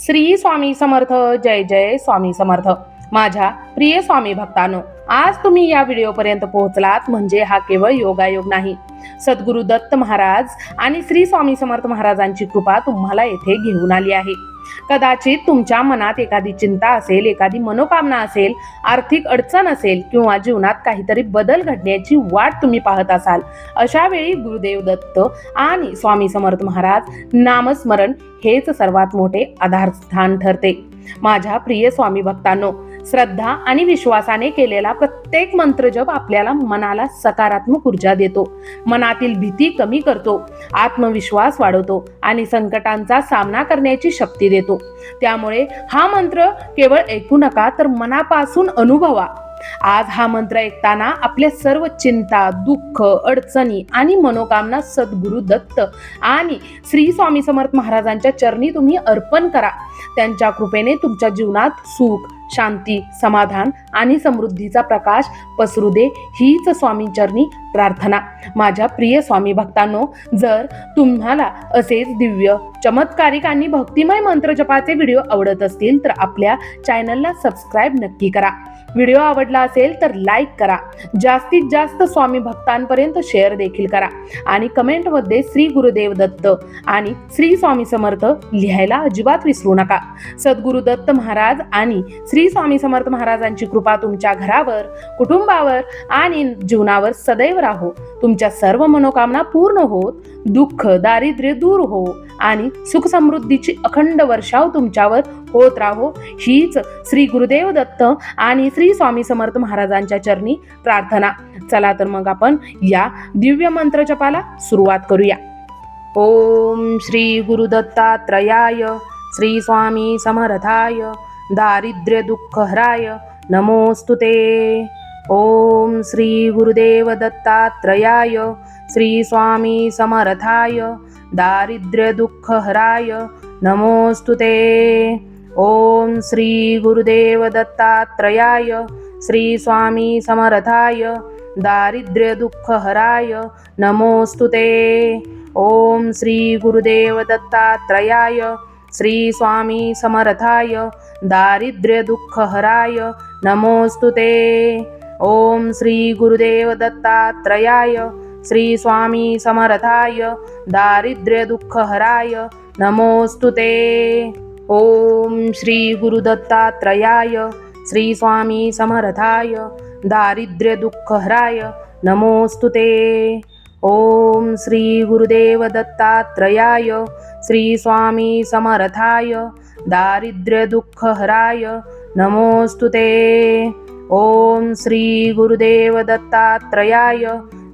श्री स्वामी समर्थ. जय जय स्वामी समर्थ. माझ्या प्रिय स्वामी भक्तांनो, आज तुम्ही या व्हिडिओपर्यंत पोहोचलात म्हणजे हा केवळ योगायोग नाही. सद्गुरु दत्त महाराज आणि श्री स्वामी समर्थ महाराजांची कृपा तुम्हाला येथे घेऊन आली आहे. कदाचित तुमच्या मनात एखादी चिंता असेल, एखादी मनोकामना असेल, आर्थिक अडचण असेल किंवा जीवनात काहीतरी बदल घडण्याची वाट तुम्ही पाहत असाल. अशा वेळी गुरुदेव दत्त आणि स्वामी समर्थ महाराज नामस्मरण हेच सर्वात मोठे आधारस्थान ठरते. माझ्या प्रिय स्वामी भक्तांनो, श्रद्धा आणि विश्वासाने केलेला प्रत्येक मंत्रजप आपल्याला मनाला सकारात्मक ऊर्जा देतो, मनातील भीती कमी करतो, आत्मविश्वास वाढवतो आणि संकटांचा सामना करण्याची शक्ती देतो. त्यामुळे हा मंत्र केवळ ऐकू नका, तर मनापासून अनुभवा. आज हा मंत्र ऐकताना आपल्या सर्व चिंता, दुःख, अडचणी आणि मनोकामना सद्गुरु दत्त आणि श्री स्वामी समर्थ महाराजांच्या चरणी तुम्ही अर्पण करा. त्यांच्या कृपेने तुमच्या जीवनात सुख, शांती, समाधान आणि समृद्धीचा प्रकाश पसरू दे, हीच स्वामींचरणी प्रार्थना. माझ्या प्रिय स्वामी भक्तांनो, जर तुम्हाला असेच दिव्य, चमत्कारिक आणि भक्तिमय मंत्रजपाचे व्हिडिओ आवडत असतील तर आपल्या चॅनलला सबस्क्राईब नक्की करा. व्हिडिओ आवडला असेल तर लाईक करा, जास्तीत जास्त स्वामी भक्तांपर्यंत शेअर देखील करा आणि कमेंटमध्ये श्री गुरुदेव दत्त आणि श्री स्वामी समर्थ लिहायला अजिबात विसरू नका. सद्गुरु दत्त महाराज आणि श्री स्वामी समर्थ महाराजांची कृपा तुमच्या घरावर, कुटुंबावर आणि जीवनावर सदैव राहो. तुमच्या सर्व मनोकामना पूर्ण होत, दुःख, दारिद्र्य दूर हो आणि सुख समृद्धीची अखंड वर्षाव तुमच्यावर होत राहो, हीच श्री गुरुदेव दत्त आणि श्री स्वामी समर्थ महाराजांच्या चरणी प्रार्थना. चला तर मग आपण या दिव्य मंत्र जपाला सुरुवात करूया. ओम श्री गुरु दत्तात्रयाय श्री स्वामी समर्थाय दारिद्र्य दुःख हराय नमोस्तुते. ओम श्री गुरुदेव दत्तात्रयाय श्री स्वामी समर्थाय दारिद्र्य दुःख हराय नमोस्तुते. ओम श्री गुरुदेव दत्तात्रयाय श्री स्वामी समर्थाय दारिद्र्य दुःख हराय नमोस्तुते. ओम श्री गुरुदेव दत्तात्रयाय श्री स्वामी समर्थाय दारिद्र्य दुःख हराय नमोस्तुते. ओम श्री गुरुदेव दत्तात्रयाय श्री स्वामी समर्थाय दारिद्र्य दुःख हराय नमोस्तुते. ओम श्री गुरु दत्तात्रयाय श्री स्वामी समर्थाय दारिद्र्य दुःख हराय नमोस्तुते. ओम श्री गुरुदेव दत्तात्रयाय श्री स्वामी समर्थाय दारिद्र्य दुःख हराय नमोस्तुते. ओम श्री गुरुदेव दत्तात्रयाय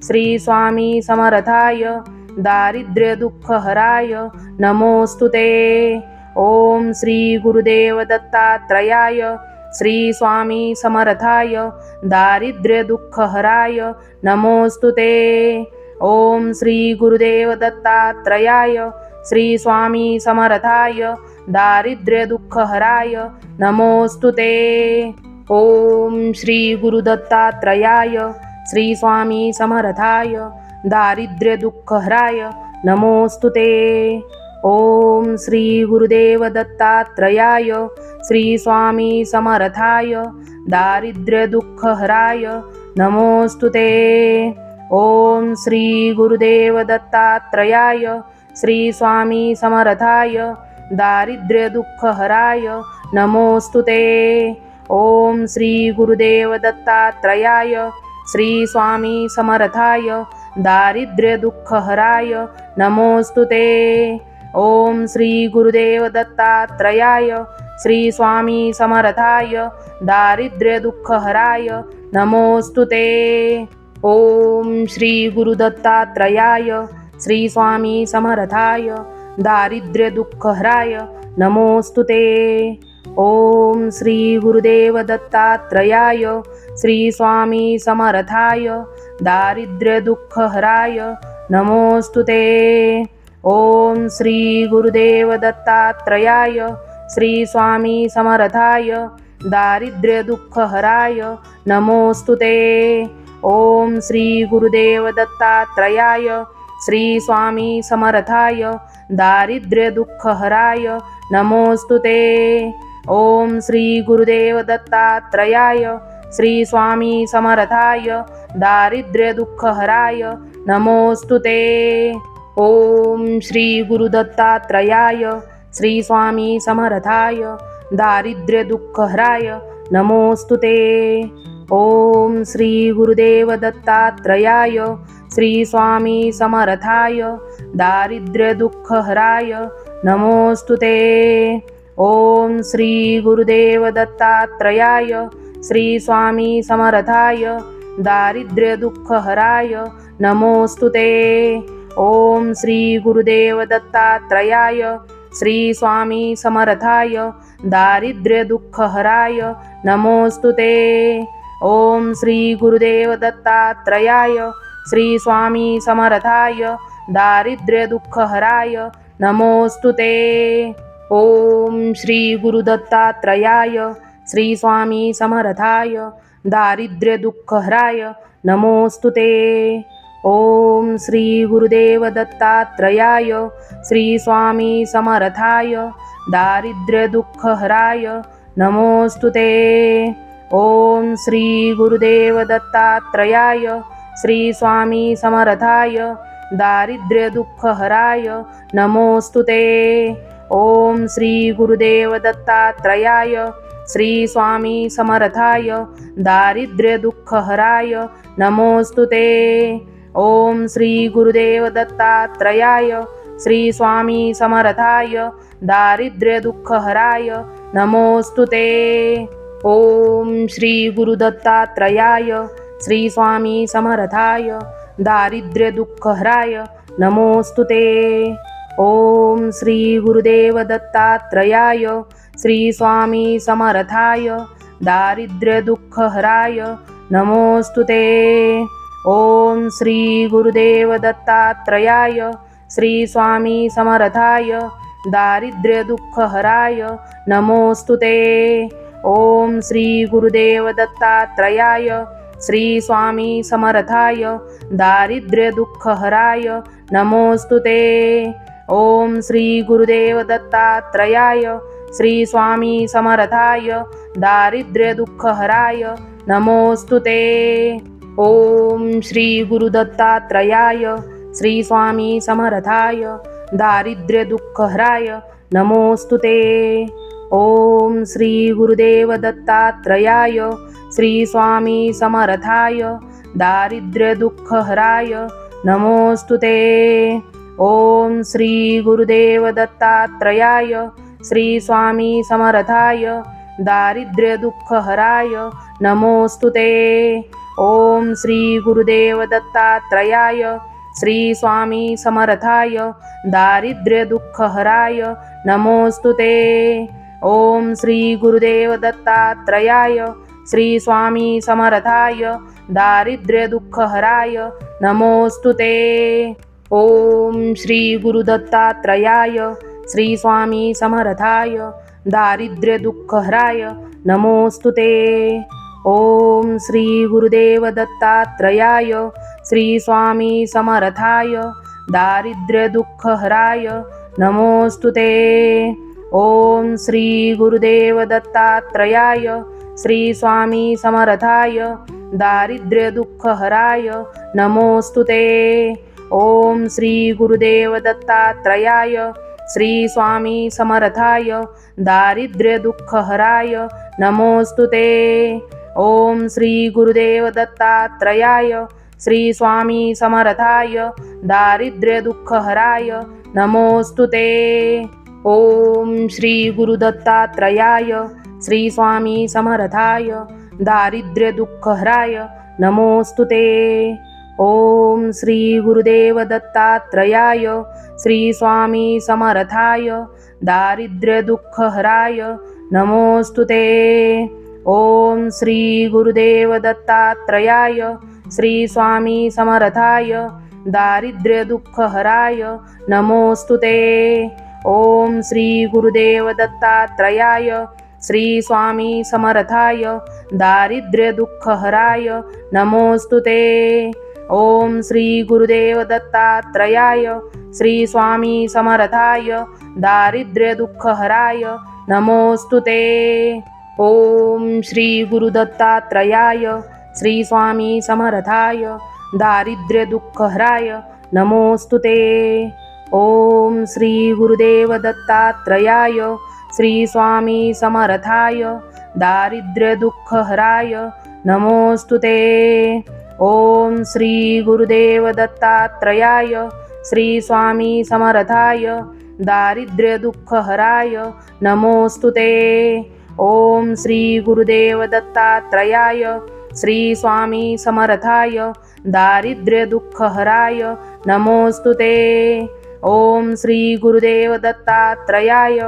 श्री स्वामी समर्थाय दारिद्र्य दुःख हराय नमोस्तुते. ओम श्री गुरुदेव दत्तात्रयाय श्री स्वामी समर्थाय दारिद्र्य दुःख हराय नमोस्तुते. ओम श्री गुरुदेव दत्तात्रयाय श्री स्वामी समर्थाय दारिद्र्य दुःख हराय नमोस्तुते. ओम श्री गुरु दत्तात्रयाय श्री स्वामी समर्थाय दारिद्र्य दुःख हराय नमोस्तुते. ओम श्री गुरुदेव दत्तात्रयाय श्री स्वामी समर्थाय दारिद्र्य दुःख हराय नमोस्तुते. ओम श्री गुरुदेव दत्तात्रयाय श्री स्वामी समर्थाय दारिद्र्य दुःख हराय नमोस्तुते. ओम श्री गुरुदेव दत्तात्रयाय श्री स्वामी समर्थाय दारिद्र्य दुःख हराय नमोस्तुते. ओम श्री गुरुदेव दत्तात्रयाय श्री स्वामी समर्थाय दारिद्र्य दुःख हराय नमोस्तुते. ओम श्री गुरु दत्तात्रयाय श्री स्वामी समर्थाय दारिद्र्य दुःख हराय नमोस्तुते. ओम श्री गुरुदेव दत्तात्रयाय श्री स्वामी समर्थाय दारिद्र्य दुःख हराय नमोस्तुते. ओम श्री गुरुदेव दत्तात्रयाय श्री स्वामी समर्थाय दारिद्र्य दुःख हराय नमोस्तुते. ओम श्री गुरुदेव दत्तात्रयाय श्री स्वामी समर्थाय दारिद्र्य दुःख हराय नमोस्तुते। ओम श्री गुरुदेव दत्तात्रयाय श्री स्वामी समर्थाय दारिद्र्य दुःख हराय नमोस्तुते। ओम श्री गुरु दत्तात्रयाय श्री स्वामी समर्थाय दारिद्र्य दुःख हराय नमोस्तुते। ओम श्री गुरुदेव दत्तात्रयाय श्री स्वामी समर्थाय दारिद्र्य दुःख हराय नमोस्तुते। ओम श्री गुरुदेव दत्तात्रयाय श्री स्वामी समर्थाय दारिद्र्य दुःख हराय नमोस्तुते। ओम श्री गुरुदेव दत्तात्रयाय श्री स्वामी समर्थाय दारिद्र्य दुःख हराय नमोस्तुते। ओम श्री गुरुदेव दत्तात्रयाय श्री स्वामी समर्थाय दारिद्र्य दुःख हराय नमोस्तुते। ओम श्री गुरु दत्तात्रयाय श्री स्वामी समर्थाय दारिद्र्य दुःख हराय नमोस्तुते। ओम श्री गुरुदेव दत्तात्रयाय श्री स्वामी समर्थाय दारिद्र्य दुःख हराय नमोस्तुते। ओम श्री गुरुदेव दत्तात्रयाय श्री स्वामी समर्थाय दारिद्र्य दुःख हराय नमोस्तुते। ओम श्री गुरुदेव दत्तात्रयाय श्री स्वामी समर्थाय दारिद्र्य दुःख हराय नमोस्तुते। ओम श्री गुरुदेव दत्तात्रयाय श्री स्वामी समर्थाय दारिद्र्य दुःख हराय नमोस्तुते। ओम श्री गुरु दत्तात्रयाय श्री स्वामी समर्थाय दारिद्र्य दुःख हराय नमोस्तुते। ओम श्री गुरुदेव दत्तात्रयाय श्री स्वामी समर्थाय दारिद्र्य दुःख हराय नमोस्तुते। ओम श्री गुरुदेव दत्तात्रयाय श्री स्वामी समर्थाय दारिद्र्य दुःख हराय नमोस्तुते। ओम श्री गुरुदेव दत्तात्रयाय श्री स्वामी समर्थाय दारिद्र्य दुःख हराय नमोस्तुते। ओम श्री गुरुदेव दत्तात्रयाय श्री स्वामी समर्थाय दारिद्र्य दुःख हराय नमोस्तुते। ओम श्री गुरु दत्तात्रयाय श्री स्वामी समर्थाय दारिद्र्य दुःख हराय नमोस्तुते। ओम श्री गुरुदेव दत्तात्रयाय श्री स्वामी समर्थाय दारिद्र्य दुःख हराय नमोस्तुते। ओम श्री गुरुदेव दत्तात्रयाय श्री स्वामी समर्थाय दारिद्र्य दुःख हराय नमोस्तुते। ओम श्री गुरुदेव दत्तात्रयाय श्री स्वामी समर्थाय दारिद्र्य दुःख हराय नमोस्तुते। ओम श्री गुरुदेव दत्तात्रयाय श्री स्वामी समर्थाय दारिद्र्य दुःख हराय नमोस्तुते। ओम श्री गुरु दत्तात्रयाय श्री स्वामी समर्थाय दारिद्र्य दुःख हराय नमोस्तुते। ओम श्री गुरुदेव दत्तात्रयाय श्री स्वामी समर्थाय दारिद्र्य दुःख हराय नमोस्तुते। ओम श्री गुरुदेव दत्तात्रयाय श्री स्वामी समर्थाय दारिद्र्य दुःख हराय नमोस्तुते। ओम श्री गुरुदेव दत्तात्रयाय श्री स्वामी समर्थाय दारिद्र्य दुःख हराय नमोस्तुते। ओम श्री गुरुदेव दत्तात्रयाय श्री स्वामी समर्थाय दारिद्र्य दुःख हराय नमोस्तुते। ओम श्री गुरु दत्तात्रयाय श्री स्वामी समर्थाय दारिद्र्य दुःख हराय नमोस्तुते। ओम श्री गुरुदेव दत्तात्रयाय श्री स्वामी समर्थाय दारिद्र्य दुःख हराय नमोस्तुते। ओम श्री गुरुदेव दत्तात्रयाय श्री स्वामी समर्थाय दारिद्र्य दुःख हराय नमोस्तुते। ओम श्री गुरुदेव दत्तात्रयाय श्री स्वामी समर्थाय दारिद्र्य दुःख हराय नमोस्तुते। ओम श्री गुरुदेव दत्तात्रयाय श्री स्वामी समर्थाय दारिद्र्य दुःख हराय नमोस्तुते। ओम श्री गुरु दत्तात्रयाय श्री स्वामी समर्थाय दारिद्र्य दुःख हराय नमोस्तुते। ओम श्री गुरुदेव दत्तात्रयाय श्री स्वामी समर्थाय दारिद्र्य दुःख हराय नमोस्तुते। ओम श्री गुरुदेव दत्तात्रयाय श्री स्वामी समर्थाय दारिद्र्य दुःख हराय नमोस्तुते। ओम श्री गुरुदेव दत्तात्रयाय श्री स्वामी समर्थाय दारिद्र्य दुःख हराय नमोस्तुते। ओम श्री गुरुदेव दत्तात्रयाय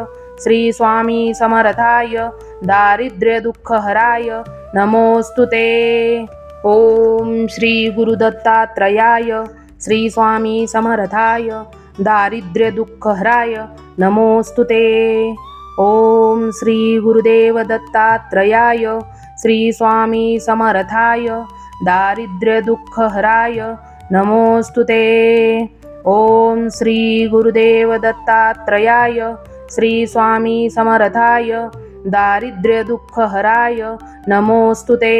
श्री स्वामी समर्थाय दारिद्र्य दुःख हराय नमोस्तुते। ओम श्री गुरु दत्तात्रयाय श्री स्वामी समर्थाय दारिद्र्य दुःख हराय नमोस्तुते। ओम श्री गुरुदेव दत्तात्रयाय श्री स्वामी समर्थाय दारिद्र्य दुःख हराय नमोस्तुते। ओम श्री गुरुदेव दत्तात्रयाय श्री स्वामी समर्थाय दारिद्र्य दुःख हराय नमोस्तुते।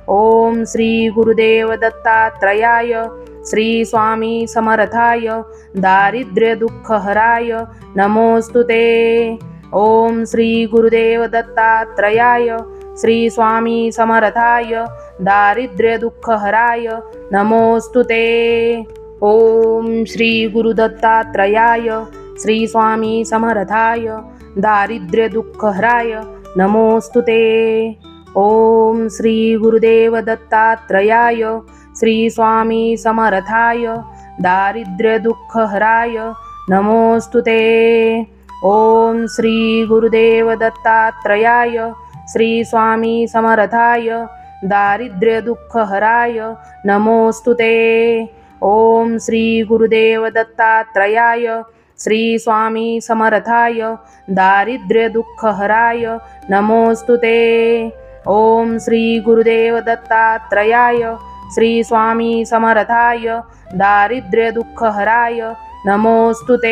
ओम श्री गुरुदेव दत्तात्रयाय श्री स्वामी समर्थाय दारिद्र्य दुःख हराय नमोस्तुते। ओम श्री गुरुदेव दत्तात्रयाय श्री स्वामी समर्थाय दारिद्र्य दुःख हराय नमोस्तुते। ओम श्री गुरु दत्तात्रयाय श्री स्वामी समर्थाय दारिद्र्य दुःख हराय नमोस्तुते। ओम श्री गुरुदेव दत्तात्रयाय श्री स्वामी समर्थाय दारिद्र्य दुःख हराय नमोस्तुते। ओम श्री गुरुदेव दत्तात्रयाय श्री स्वामी समर्थाय दारिद्र्य दुःख हराय नमोस्तुते। ओम श्री गुरुदेव दत्तात्रयाय श्री स्वामी समर्थाय दारिद्र्य दुःख हराय नमोस्तुते। ओम श्री गुरुदेव दत्तात्रयाय श्री स्वामी समर्थाय दारिद्र्य दुःख हराय नमोस्तुते।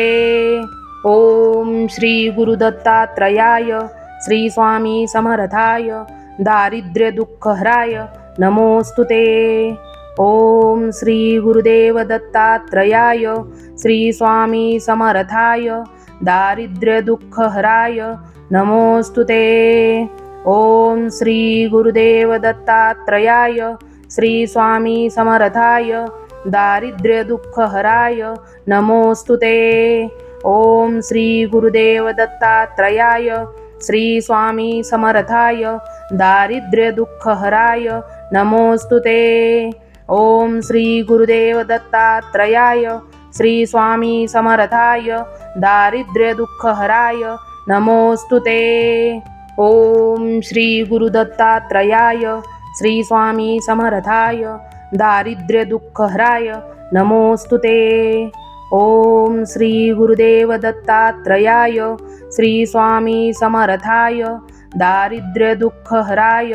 ओम श्री गुरु दत्तात्रयाय श्री स्वामी समर्थाय दारिद्र्य दुःख हराय नमोस्तुते। ओम श्री गुरुदेव दत्तात्रयाय श्री स्वामी समर्थाय दारिद्र्य दुःख हराय नमोस्तुते। ओम श्री गुरुदेव दत्तात्रयाय श्री स्वामी समर्थाय दारिद्र्य दुःख हराय नमोस्तुते। ओम श्री गुरुदेव दत्तात्रयाय श्री स्वामी समर्थाय दारिद्र्य दुःख हराय नमोस्तुते। ओम श्री गुरुदेव दत्तात्रयाय श्री स्वामी समर्थाय दारिद्र्य दुःख हराय नमोस्तुते। ओम श्री गुरु दत्तात्रयाय श्री स्वामी समर्थाय दारिद्र्य दुःख हराय नमोस्तुते। ओम श्री गुरुदेव दत्तात्रयाय श्री स्वामी समर्थाय दारिद्र्य दुःख हराय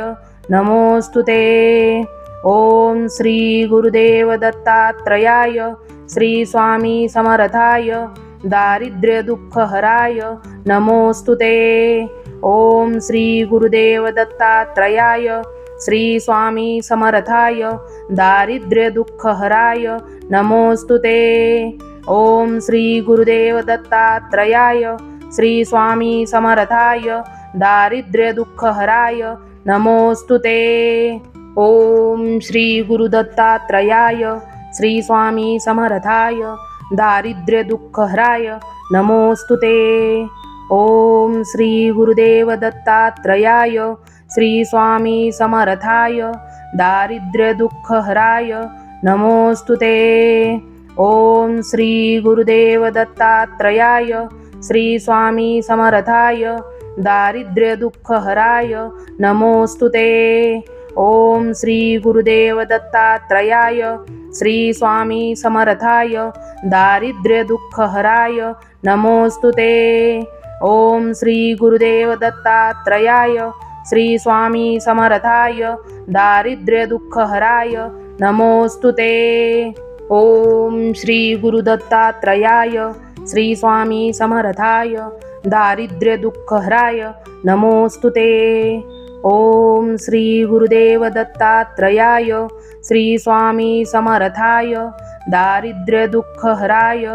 नमोस्तुते। ओम श्री गुरुदेव दत्तात्रयाय श्री स्वामी समर्थाय दारिद्र्य दुःख हराय नमोस्तुते। ओम श्री गुरुदेव दत्तात्रयाय श्री स्वामी समर्थाय दारिद्र्य दुःख हराय नमोस्तुते। ओम श्री गुरुदेव दत्तात्रयाय श्री स्वामी समर्थाय दारिद्र्य दुःख हराय नमोस्तुते। ओम श्री गुरु दत्तात्रयाय श्री स्वामी समर्थाय दारिद्र्य दुःख हराय नमोस्तुते। ओम श्री गुरुदेव दत्तात्रयाय श्री स्वामी समर्थाय दारिद्र्य दुःख हराय नमोस्तुते। ओम श्री गुरुदेव दत्तात्रयाय श्री स्वामी समर्थाय दारिद्र्य दुःख हराय नमोस्तुते। ओम श्री गुरुदेव दत्तात्रयाय श्री स्वामी समर्थाय दारिद्र्य दुःख हराय नमोस्तुते। ओम श्री गुरुदेव दत्तात्रयाय श्री स्वामी समर्थाय दारिद्र्य दुःख हराय नमोऽस्तु ते। ओम श्री गुरुदत्तात्रयाय श्री स्वामी समर्थाय दारिद्र्य दुःखहराय नमोऽस्तु ते। ओम श्री गुरुदेव दत्तात्रयाय श्री स्वामी समर्थाय दारिद्र्य दुःखहराय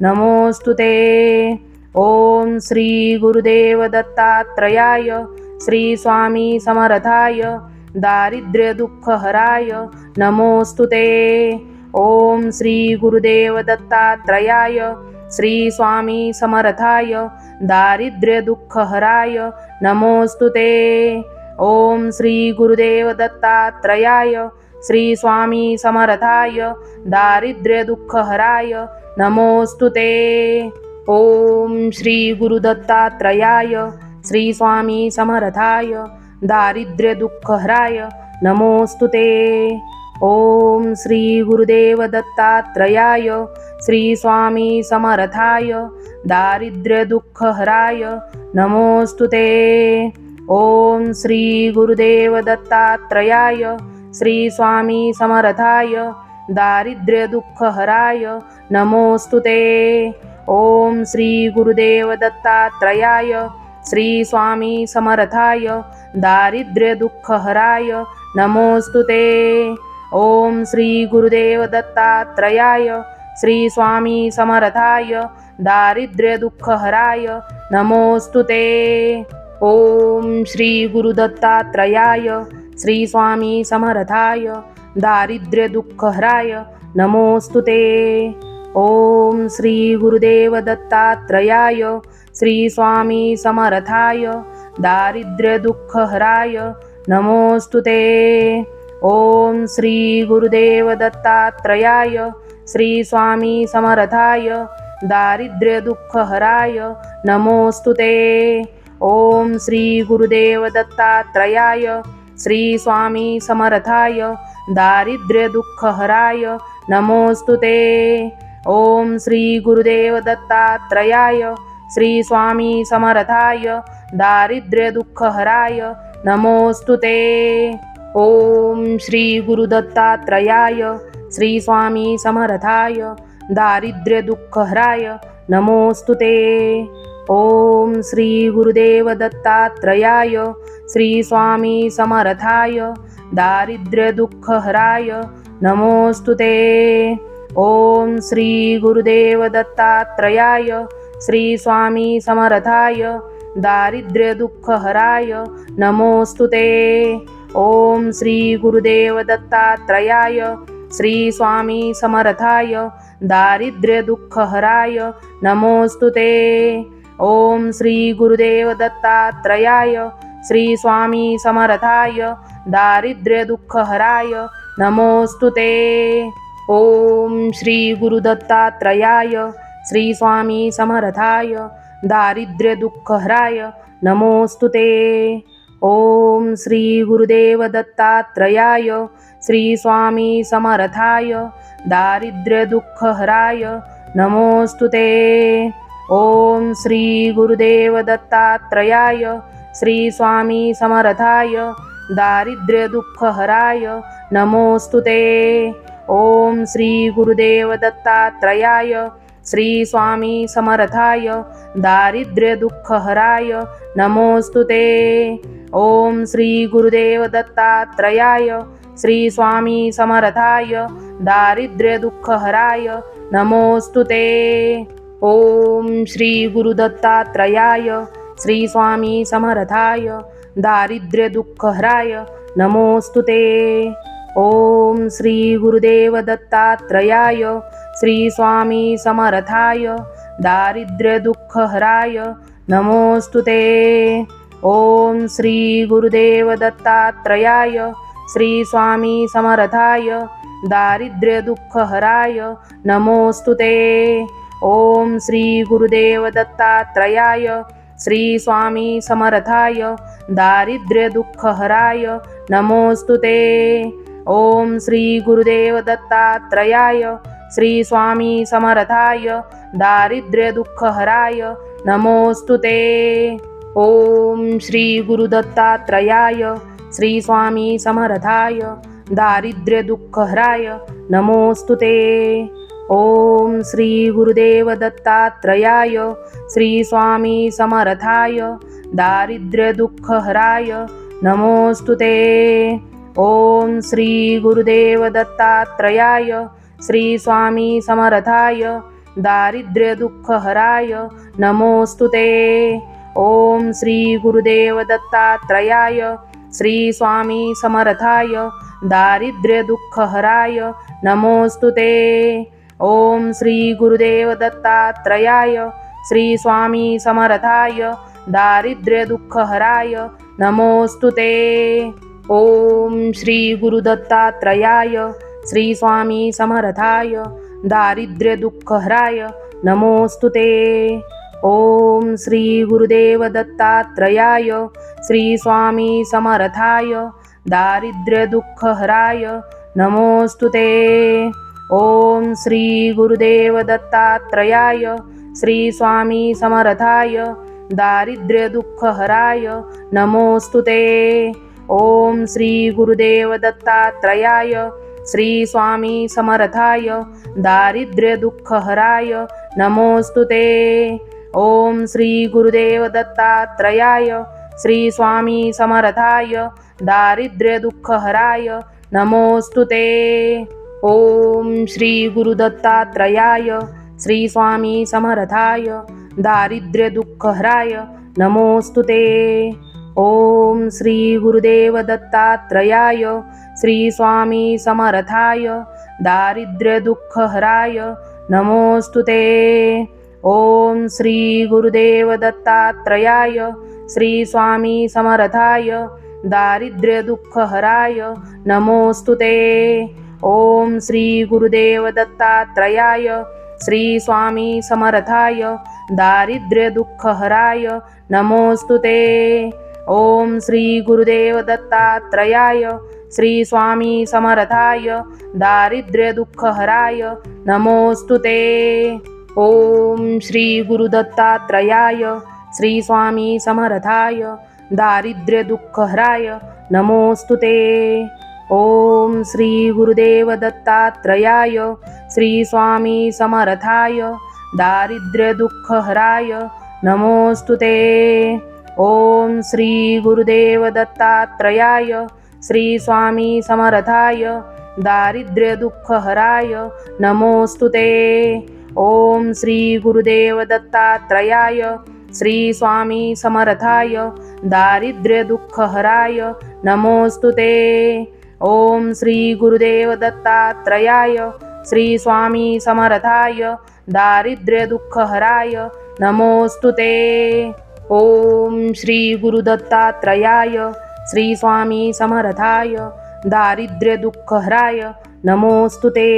नमोऽस्तु ते। ओम श्री गुरुदेव दत्तात्रयाय श्री स्वामी समर्थाय दारिद्र्य दुःखहराय नमोऽस्तु ते। ओम श्री गुरुदेव दत्तात्रयाय श्री स्वामी समर्थाय दारिद्र्य दुःखहराय नमोऽस्तु ते। ओम श्री गुरुदेव दत्तात्रयाय श्री स्वामी समर्थाय दारिद्र्य दुःखहराय नमोऽस्तु ते। ओम श्री गुरुदत्तात्रयाय श्री स्वामी समर्थाय दारिद्र्य दुःखहराय नमोऽस्तु ते। ओम श्री गुरुदेव दत्तात्रयाय श्री स्वामी समर्थाय दारिद्र्य दुःखहराय नमोऽस्तु ते। ओम श्री गुरुदेव दत्तात्रयाय श्री स्वामी समर्थाय दारिद्र्य दुःखहराय नमोऽस्तु ते। ओम श्री गुरुदेव दत्तात्रयाय श्री स्वामी समर्थाय दारिद्र्य दुःखहराय नमोऽस्तु ते। ओम श्री गुरुदेव दत्तात्रयाय श्री स्वामी समर्थाय दारिद्र्य दुःखहराय नमोऽस्तु ते। ओम श्री गुरुदत्तात्रयाय श्री स्वामी समर्थाय दारिद्र्य दुःखहराय नमोऽस्तु ते। ओम श्री गुरुदेव दत्तात्रयाय श्री स्वामी समर्थाय दारिद्र्य दुःखहराय नमोऽस्तु ते। ओम श्री गुरुदेव दत्तात्रयाय श्री स्वामी समर्थाय दारिद्र्य दुःखहराय नमोऽस्तु ते। ओम श्री गुरुदेव दत्तात्रयाय श्री स्वामी समर्थाय दारिद्र्य दुःखहराय नमोऽस्तु ते। ओम श्री गुरुदेव दत्तात्रयाय श्री स्वामी समर्थाय दारिद्र्य दुःखहराय नमोऽस्तु ते। ओम श्री गुरुदत्तात्रयाय श्री स्वामी समर्थाय दारिद्र्य दुःखहराय नमोऽस्तु ते। ओम श्री गुरुदेव दत्तात्रयाय श्री स्वामी समर्थाय दारिद्र्य दुःखहराय नमोऽस्तु ते। ओम श्री गुरुदेव दत्तात्रयाय श्री स्वामी समर्थाय दारिद्र्य दुःखहराय नमोऽस्तु ते। ओम श्री गुरुदेव दत्तात्रयाय श्री स्वामी समर्थाय दारिद्र्य दुःखहराय नमोऽस्तु ते। ओम श्री गुरुदेव दत्तात्रयाय श्री स्वामी समर्थाय दारिद्र्य दुःखहराय नमोऽस्तु ते। ओम श्री गुरुदत्तात्रयाय श्री स्वामी समर्थाय दारिद्र्य दुःखहराय नमोऽस्तु ते। ओम श्री गुरुदेव दत्तात्रयाय श्री स्वामी समर्थाय दारिद्र्य दुःखहराय नमोऽस्तु ते। ओम श्री गुरुदेव दत्तात्रयाय श्री स्वामी समर्थाय दारिद्र्य दुःखहराय नमोऽस्तु ते। ओम श्री गुरुदेव दत्तात्रयाय श्री स्वामी समर्थाय दारिद्र्य दुःखहराय नमोऽस्तु ते। ओम श्री गुरुदेव दत्तात्रयाय श्री स्वामी समर्थाय दारिद्र्य दुःखहराय नमोऽस्तु ते। ओम श्री गुरुदत्तात्रयाय श्री स्वामी समर्थाय दारिद्र्य दुःखहराय नमोऽस्तु ते। ओम श्री गुरुदेव दत्तात्रयाय श्री स्वामी समर्थाय दारिद्र्य दुःखहराय नमोऽस्तु ते। ओम श्री गुरुदेव दत्तात्रयाय श्री स्वामी समर्थाय दारिद्र्य दुःखहराय नमोऽस्तु ते। ओम श्री गुरुदेव दत्तात्रयाय श्री स्वामी समर्थाय दारिद्र्य दुःखहराय नमोऽस्तु ते। ओम श्री गुरुदेव दत्तात्रयाय श्री स्वामी समर्थाय दारिद्र्य दुःखहराय नमोऽस्तु ते। ओम श्री गुरुदत्तात्रयाय श्री स्वामी समर्थाय दारिद्र्य दुःखहराय नमोस्तुते। ओम श्री गुरुदेव दत्तात्रयाय श्री स्वामी समर्थाय दारिद्र्य दुःखहराय नमोस्तुते। ओम श्री गुरुदेव दत्तात्रयाय श्री स्वामी समर्थाय दारिद्र्य दुःखहराय नमोस्तुते। ओम श्री गुरुदेव दत्तात्रयाय श्री स्वामी समर्थाय दारिद्र्य दुःखहराय नमोस्तुते। ओम श्री गुरुदेव दत्तात्रयाय श्री स्वामी समर्थाय दारिद्र्य दुःखहराय नमोस्तुते। ओम श्री गुरुदत्तात्रयाय श्री स्वामी समर्थाय दारिद्र्य दुःखहराय नमोस्तुते। ओम श्री गुरुदेव दत्तात्रयाय श्री स्वामी समर्थाय दारिद्र्य दुःखहराय नमोस्तुते। ओम श्री गुरुदेव दत्तात्रयाय श्री स्वामी समर्थाय दारिद्र्य दुःखहराय नमोस्तुते। ओम श्री गुरुदेव दत्तात्रयाय श्री स्वामी समर्थाय दारिद्र्य दुःखहराय नमोस्तुते। ओम श्री गुरुदेव दत्तात्रयाय श्री स्वामी समर्थाय दारिद्र्य दुःखहराय नमोस्तुते। ओम श्री गुरुदत्तात्रयाय श्री स्वामी समर्थाय दारिद्र्य दुःखहराय नमोस्तुते। ओम श्री गुरुदेव दत्तात्रयाय श्री स्वामी समर्थाय दारिद्र्य दुःखहराय नमोस्तुते। ओम श्री गुरुदेव दत्तात्रयाय श्री स्वामी समर्थाय दारिद्र्य दुःखहराय नमोस्तुते। ओम श्री गुरुदेव दत्तात्रयाय श्री स्वामी समर्थाय दारिद्र्य दुःखहराय नमोस्तुते। ओम श्री गुरुदेव दत्तात्रयाय श्री स्वामी समर्थाय दारिद्र्य दुःखहराय नमोस्तुते। ओम श्री गुरुदत्तात्रयाय श्री स्वामी समर्थाय दारिद्र्य दुःखहराय नमोस्तुते। ओम श्री गुरुदेव दत्तात्रयाय श्री स्वामी समर्थाय दारिद्र्य दुःखहराय नमोस्तुते। ओम श्री गुरुदेव दत्तात्रयाय श्री स्वामी समर्थाय दारिद्र्य दुःखहराय नमोस्तुते। ओम श्री गुरुदेव दत्तात्रयाय श्री स्वामी समर्थाय दारिद्र्य दुःखहराय नमोस्तुते। ओम श्री गुरुदेव दत्तात्रयाय श्री स्वामी समर्थाय दारिद्र्य दुःखहराय नमोस्तुते। ओम श्री गुरुदत्तात्रयाय श्री स्वामी समर्थाय दारिद्र्य दुःखहराय नमोस्तुते।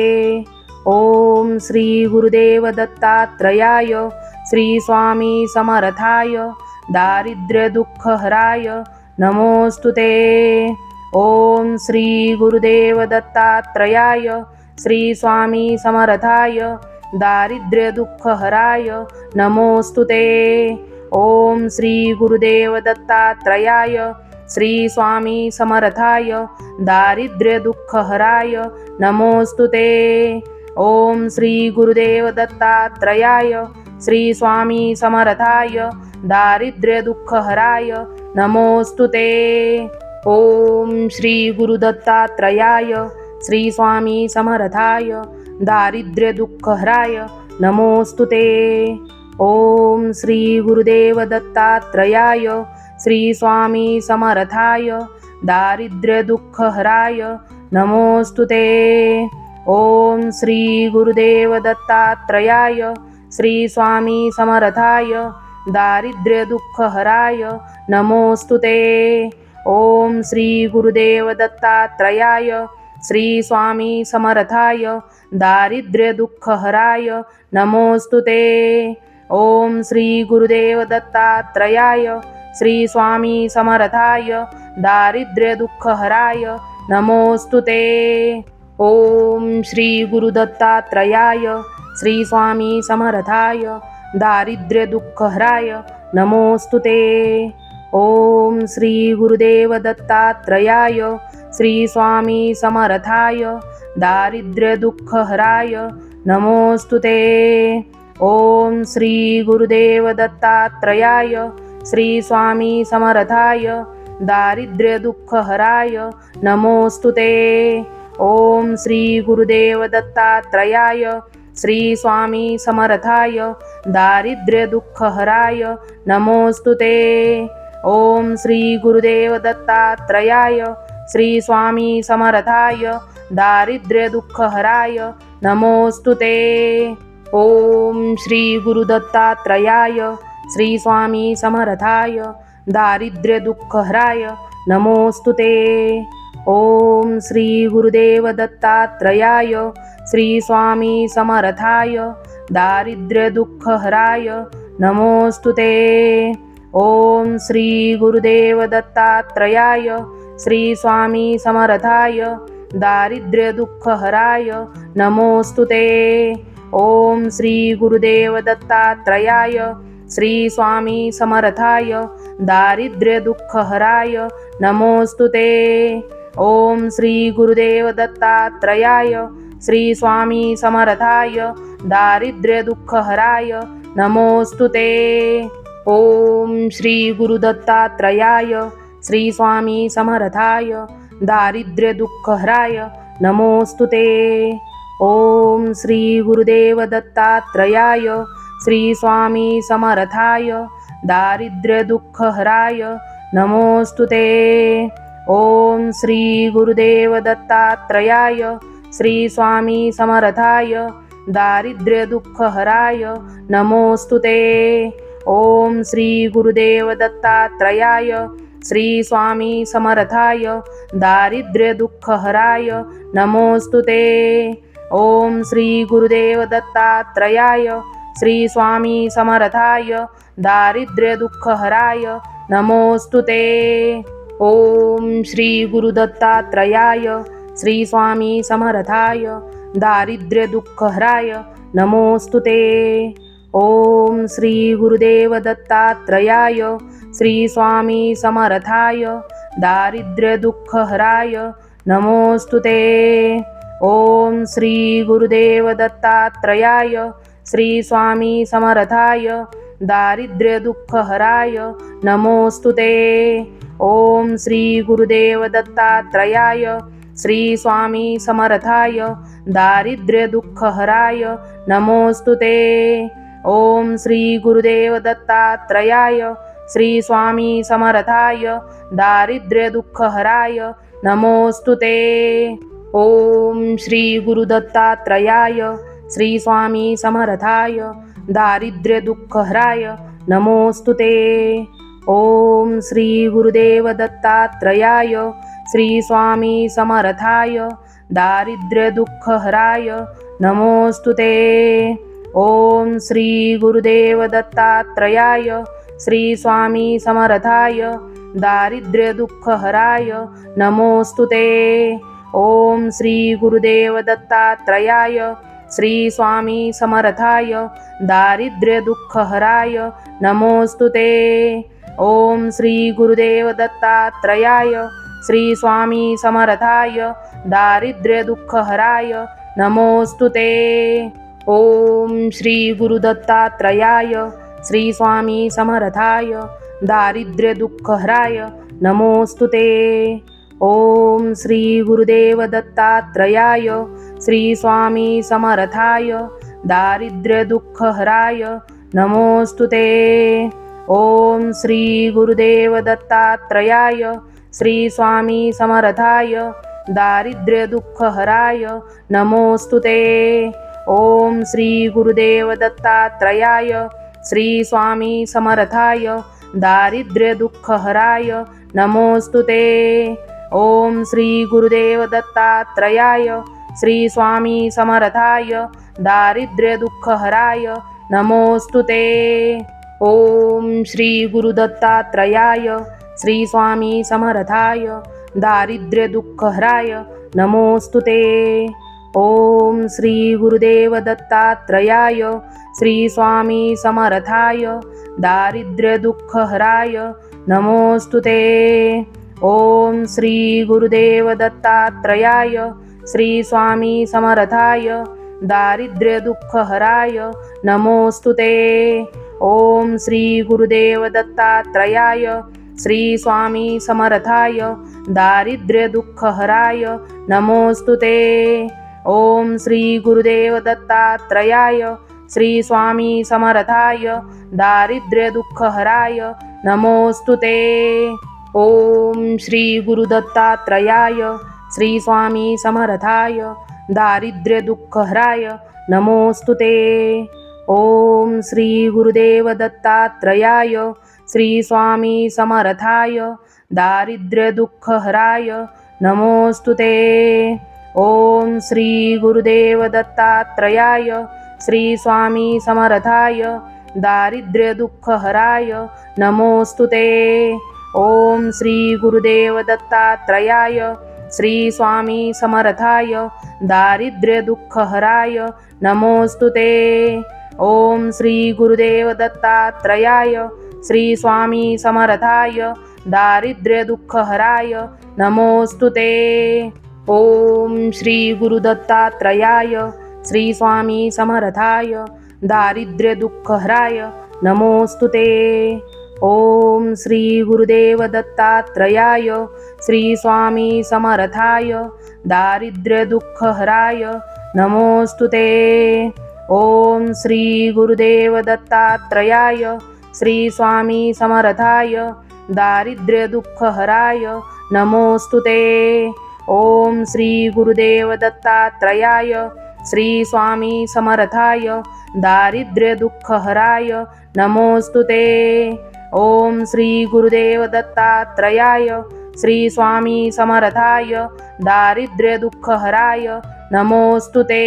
ओम श्री गुरुदेव दत्तात्रयाय श्री स्वामी समर्थाय दारिद्र्य दुःखहराय नमोस्तुते। ओम श्री गुरुदेव दत्तात्रयाय श्री स्वामी समर्थाय दारिद्र्य दुःखहराय नमोस्तुते। ओम श्री गुरुदेव दत्तात्रयाय श्री स्वामी समर्थाय दारिद्र्य दुःखहराय नमोस्तुते। ओम श्री गुरुदेव दत्तात्रयाय श्री स्वामी समर्थाय दारिद्र्य दुःखहराय नमोस्तुते। ओम श्री गुरुदत्तात्रयाय श्री स्वामी समर्थाय दारिद्र्य दुःखहराय नमोस्तुते। ओम श्री गुरुदेव दत्तात्रयाय श्री स्वामी समर्थाय दारिद्र्य दुःखहराय नमोस्तुते। ओम श्री गुरुदेव दत्तात्रयाय श्री स्वामी समर्थाय दारिद्र्य दुःखहराय नमोस्तुते। ओम श्री गुरुदेव दत्तात्रयाय श्री स्वामी समर्थाय दारिद्र्य दुःखहराय नमोस्तुते। ओम श्री गुरुदेव दत्तात्रयाय श्री स्वामी समर्थाय दारिद्र्य दुःखहराय नमोस्तुते। ओम श्री गुरुदत्तात्रयाय श्री स्वामी समर्थाय दारिद्र्य दुःखहराय नमोस्तुते। ओम श्री गुरुदेव दत्तात्रयाय श्री स्वामी समर्थाय दारिद्र्य दुःखहराय नमोस्तुते। ओम श्री गुरुदेव दत्तात्रयाय श्री स्वामी समर्थाय दारिद्र्य दुःखहराय नमोस्तुते। ओम श्री गुरुदेव दत्तात्रयाय श्री स्वामी समर्थाय दारिद्र्य दुःखहराय नमोस्तुते। ओम श्री गुरुदेव दत्तात्रयाय श्री स्वामी समर्थाय दारिद्र्य दुःखहराय नमोस्तुते। ओम श्री गुरुदत्तात्रयाय श्री स्वामी समर्थाय दारिद्र्य दुःखहराय नमोस्तुते। ओम श्री गुरुदेव दत्तात्रयाय श्री स्वामी समर्थाय दारिद्र्य दुःखहराय नमोस्तुते। ओम श्री गुरुदेव दत्तात्रयाय श्री स्वामी समर्थाय दारिद्र्य दुःखहराय नमोस्तुते। ओम श्री गुरुदेव दत्तात्रयाय श्री स्वामी समर्थाय दारिद्र्य दुःखहराय नमोस्तुते। ओम श्री गुरुदेव दत्तात्रयाय श्री स्वामी समर्थाय दारिद्र्य दुःखहराय नमोस्तुते। ओम श्री गुरुदत्तात्रयाय श्री स्वामी समर्थाय दारिद्र्य दुःखहराय नमोस्तुते। ओम श्री गुरुदेव दत्तात्रयाय श्री स्वामी समर्थाय दारिद्र्य दुःखहराय नमोस्तुते। ओम श्री गुरुदेव दत्तात्रयाय श्री स्वामी समर्थाय दारिद्र्य दुःखहराय नमोस्तुते। ओम श्री गुरुदेव दत्तात्रयाय श्री स्वामी समर्थाय दारिद्र्य दुःखहराय नमोस्तुते। ओम श्री गुरुदेव दत्तात्रयाय श्री स्वामी समर्थाय दारिद्र्य दुःखहराय नमोस्तुते। ओम श्री गुरुदत्तात्रयाय श्री स्वामी समर्थाय दारिद्र्य दुःखहराय नमोस्तुते। ओम श्री गुरुदेव दत्तात्रयाय श्री स्वामी समर्थाय दारिद्र्य दुःखहराय नमोस्तुते। ओम श्री गुरुदेव दत्तात्रयाय श्री स्वामी समर्थाय दारिद्र्य दुःखहराय नमोस्तुते। ओम श्री गुरुदेव दत्तात्रयाय श्री स्वामी समर्थाय दारिद्र्य दुःखहराय नमोस्तुते। ओम श्री गुरुदेव दत्तात्रयाय श्री स्वामी समर्थाय दारिद्र्य दुःखहराय नमोस्तुते। ओम श्री गुरुदत्तात्रयाय श्री स्वामी समर्थाय दारिद्र्य दुःखहराय नमोस्तुते। ओम श्री गुरुदेव दत्तात्रयाय श्री स्वामी समर्थाय दारिद्र्य दुःखहराय नमोस्तुते। ओम श्री गुरुदेव दत्तात्रयाय श्री स्वामी समर्थाय दारिद्र्य दुःखहराय नमोस्तुते। ओम श्री गुरुदेव दत्तात्रयाय श्री स्वामी समर्थाय दारिद्र्य दुःखहराय नमोस्तुते। ओम श्री गुरुदेव दत्तात्रयाय श्री स्वामी समर्थाय दारिद्र्य दुःखहराय नमोस्तुते। ओम श्री गुरुदत्तात्रयाय श्री स्वामी समर्थाय दारिद्र्य दुःखहराय नमोस्तुते। ओम श्री गुरुदेव दत्तात्रयाय श्री स्वामी समर्थाय दारिद्र्य दुःखहराय नमोस्तुते। ओम श्री गुरुदेव दत्तात्रयाय श्री स्वामी समर्थाय दारिद्र्य दुःखहराय नमोस्तुते। ओम श्री गुरुदेव दत्तात्रयाय श्री स्वामी समर्थाय दारिद्र्य दुःखहराय नमोस्तुते। ओम श्री गुरुदेव दत्तात्रयाय श्री स्वामी समर्थाय दारिद्र्य दुःखहराय नमोस्तुते। ओम श्री गुरुदत्तात्रयाय श्री स्वामी समर्थाय दारिद्र्य दुःखहराय नमोस्तुते। ओम श्री गुरुदेव दत्तात्रयाय श्री स्वामी समर्थाय दारिद्र्य दुःखहराय नमोस्तुते। ओम श्री गुरुदेव दत्तात्रयाय श्री स्वामी समर्थाय दारिद्र्य दुःख हराय नमोस्तुते। ओम श्री गुरुदेव दत्तात्रयाय श्री स्वामी समर्थाय दारिद्र्य दुःख हराय नमोस्तुते। ओम श्री गुरुदेव दत्तात्रयाय श्री स्वामी समर्थाय दारिद्र्य दुःख हराय नमोस्तुते। ओम श्री गुरु दत्तात्रयाय श्री स्वामी समर्थाय दारिद्र्य दुःख हराय नमोस्तुते। ओम श्री गुरुदेव दत्तात्रयाय श्री स्वामी समर्थाय दारिद्र्य दुःख हराय नमोस्तुते। ओम श्री गुरुदेव दत्तात्रयाय श्री स्वामी समर्थाय दारिद्र्य दुःख हराय नमोस्तुते। ओम श्री गुरुदेव दत्तात्रयाय श्री स्वामी समर्थाय दारिद्र्य दुःख हराय नमोस्तुते। ओम श्री गुरुदेव दत्तात्रयाय श्री स्वामी समर्थाय दारिद्र्य दुःख हराय नमोस्तुते। ओम श्री गुरु दत्तात्रयाय श्री स्वामी समर्थाय दारिद्र्य दुःख हराय नमोस्तुते। ओम श्री गुरुदेव दत्तात्रयाय श्री स्वामी समर्थाय दारिद्र्य दुःख हराय नमोस्तुते। ओम श्री गुरुदेव दत्तात्रयाय श्री स्वामी समर्थाय दारिद्र्य दुःख हराय नमोस्तुते। ओम श्री गुरुदेव दत्तात्रयाय श्री स्वामी समर्थाय दारिद्र्य दुःख हराय नमोस्तुते। ओम श्री गुरुदेव दत्तात्रयाय श्री स्वामी समर्थाय दारिद्र्य दुःख हराय नमोस्तुते।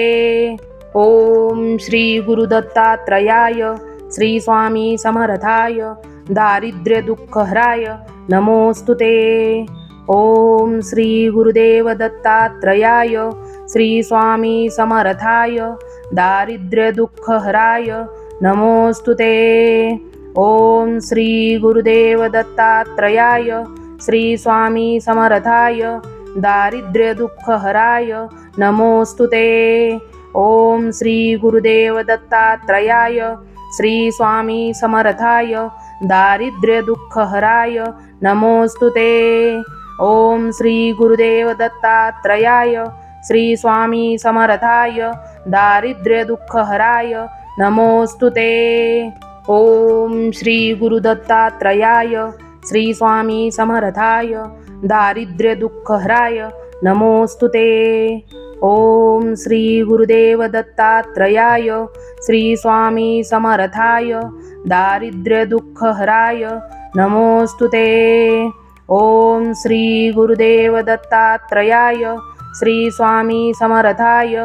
ओम श्री गुरु दत्तात्रयाय श्री स्वामी समर्थाय दारिद्र्य दुःख हराय नमोस्तुते। ओम श्री गुरुदेव दत्तात्रयाय श्री स्वामी समर्थाय दारिद्र्य दुःख हराय नमोस्तुते। ओम श्री गुरुदेव दत्तात्रयाय श्री स्वामी समर्थाय दारिद्र्य दुःख हराय नमोस्तुते। ओम श्री गुरुदेव दत्तात्रयाय श्री स्वामी समर्थाय दारिद्र्य दुःख हराय नमोस्तुते। ओम श्री गुरुदेव दत्तात्रयाय श्री स्वामी समर्थाय दारिद्र्य दुःख हराय नमोस्तुते। ओम श्री गुरु दत्तात्रयाय श्री स्वामी समर्थाय दारिद्र्य दुःख हराय नमोस्तुते। ओम श्री गुरुदेव दत्तात्रयाय श्री स्वामी समर्थाय दारिद्र्य दुःख हराय नमोस्तुते। ओम श्री गुरुदेव दत्तात्रयाय श्री स्वामी समर्थाय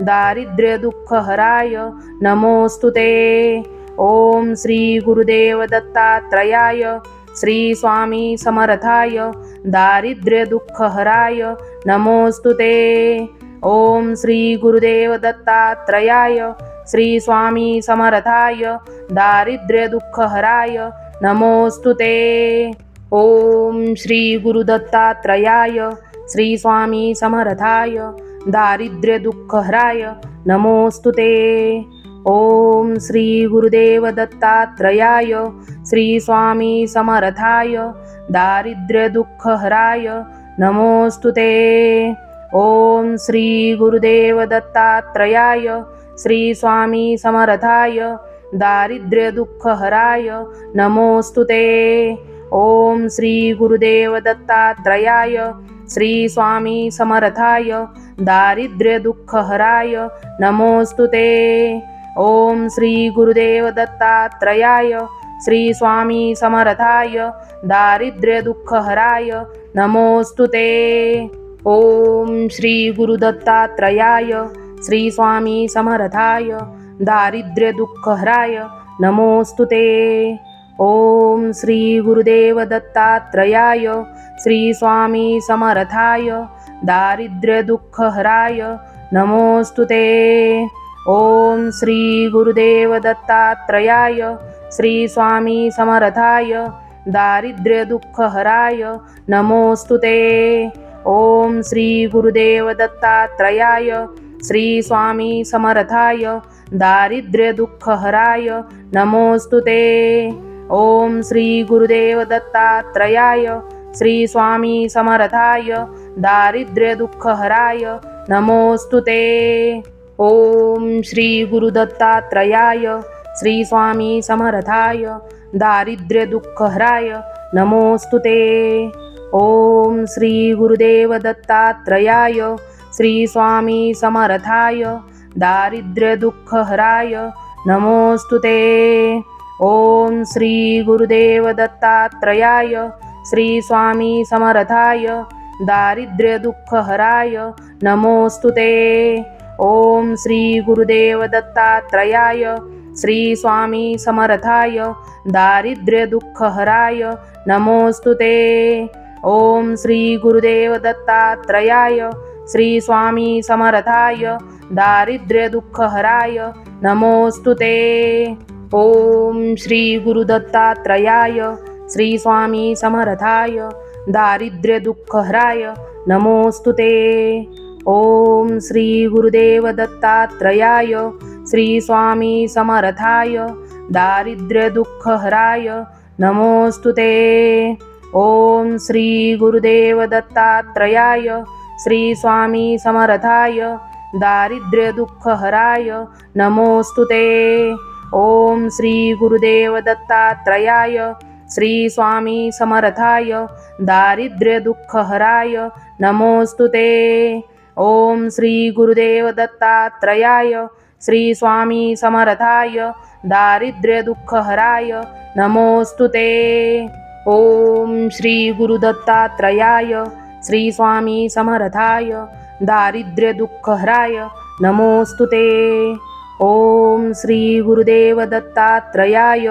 दारिद्र्य दुःख हराय नमोस्तुते। ओम श्री गुरुदेव दत्तात्रयाय श्री स्वामी समर्थाय दारिद्र्य दुःख हराय नमोस्तुते। ओम श्री गुरुदेव दत्तात्रयाय श्री स्वामी समर्थाय दारिद्र्य दुःख हराय नमोस्तुते। ओम श्री गुरु दत्तात्रयाय श्री स्वामी समर्थाय दारिद्र्य दुःख हराय नमोस्तुते। ओम श्री गुरुदेव दत्तात्रयाय श्री स्वामी समर्थाय दारिद्र्य दुःख हराय नमोस्तुते। ओम श्री गुरुदेव दत्तात्रयाय श्री स्वामी समर्थाय दारिद्र्य दुःख हराय नमोस्तुते। ओम श्री गुरुदेव दत्तात्रयाय श्री स्वामी समर्थाय दारिद्र्य दुःख हराय नमोस्तुते। ओम श्री गुरुदेव दत्तात्रयाय श्री स्वामी समर्थाय दारिद्र्य दुःख हराय नमोस्तुते। ओम श्री गुरु दत्तात्रयाय श्री स्वामी समर्थाय दारिद्र्य दुःख हराय नमोस्तुते। ओम श्री गुरुदेव दत्तात्रयाय श्री स्वामी समर्थाय दारिद्र्य दुःख हराय नमोस्तुते। ओम श्री गुरुदेव दत्तात्रयाय श्री स्वामी समर्थाय दारिद्र्य दुःख हराय नमोस्तुते। ओम श्री गुरुदेव दत्तात्रयाय श्री स्वामी समर्थाय दारिद्र्य दुःख हराय नमोस्तुते। ओम श्री गुरुदेव दत्तात्रयाय श्री स्वामी समर्थाय दारिद्र्य दुःख हराय नमोस्तुते। ओम श्री गुरु दत्तात्रयाय श्री स्वामी समर्थाय दारिद्र्य दुःख हराय नमोस्तुते। ओम श्री गुरुदेव दत्तात्रयाय श्री स्वामी समर्थाय दारिद्र्य दुःख हराय नमोस्तुते। ओम श्री गुरुदेव दत्तात्रयाय श्री स्वामी समर्थाय दारिद्र्य दुःख हराय नमोस्तुते। ओम श्री गुरुदेव दत्तात्रयाय श्री स्वामी समर्थाय दारिद्र्य दुःख हराय नमोस्तुते। ओम श्री गुरुदेव दत्तात्रयाय श्री स्वामी समर्थाय दारिद्र्य दुःख हराय नमोस्तुते। ओम श्री गुरु दत्तात्रयाय श्री स्वामी समर्थाय दारिद्र्य दुःख हराय नमोस्तुते। ओम श्री गुरुदेव दत्तात्रयाय श्री स्वामी समर्थाय दारिद्र्य दुःख हराय नमोस्तुते। ओम श्री गुरुदेव दत्तात्रयाय श्री स्वामी समर्थाय दारिद्र्य दुःख हराय नमोस्तुते। ओम श्री गुरुदेव दत्तात्रयाय श्री स्वामी समर्थाय दारिद्र्य दुःख हराय नमोस्तुते। ओम श्री गुरुदेव दत्तात्रयाय श्री स्वामी समर्थाय दारिद्र्य दुःख हराय नमोस्तुते। ओम श्री गुरु दत्तात्रयाय श्री स्वामी समर्थाय दारिद्र्य दुःख हराय नमोस्तुते। ओम श्री गुरुदेव दत्तात्रयाय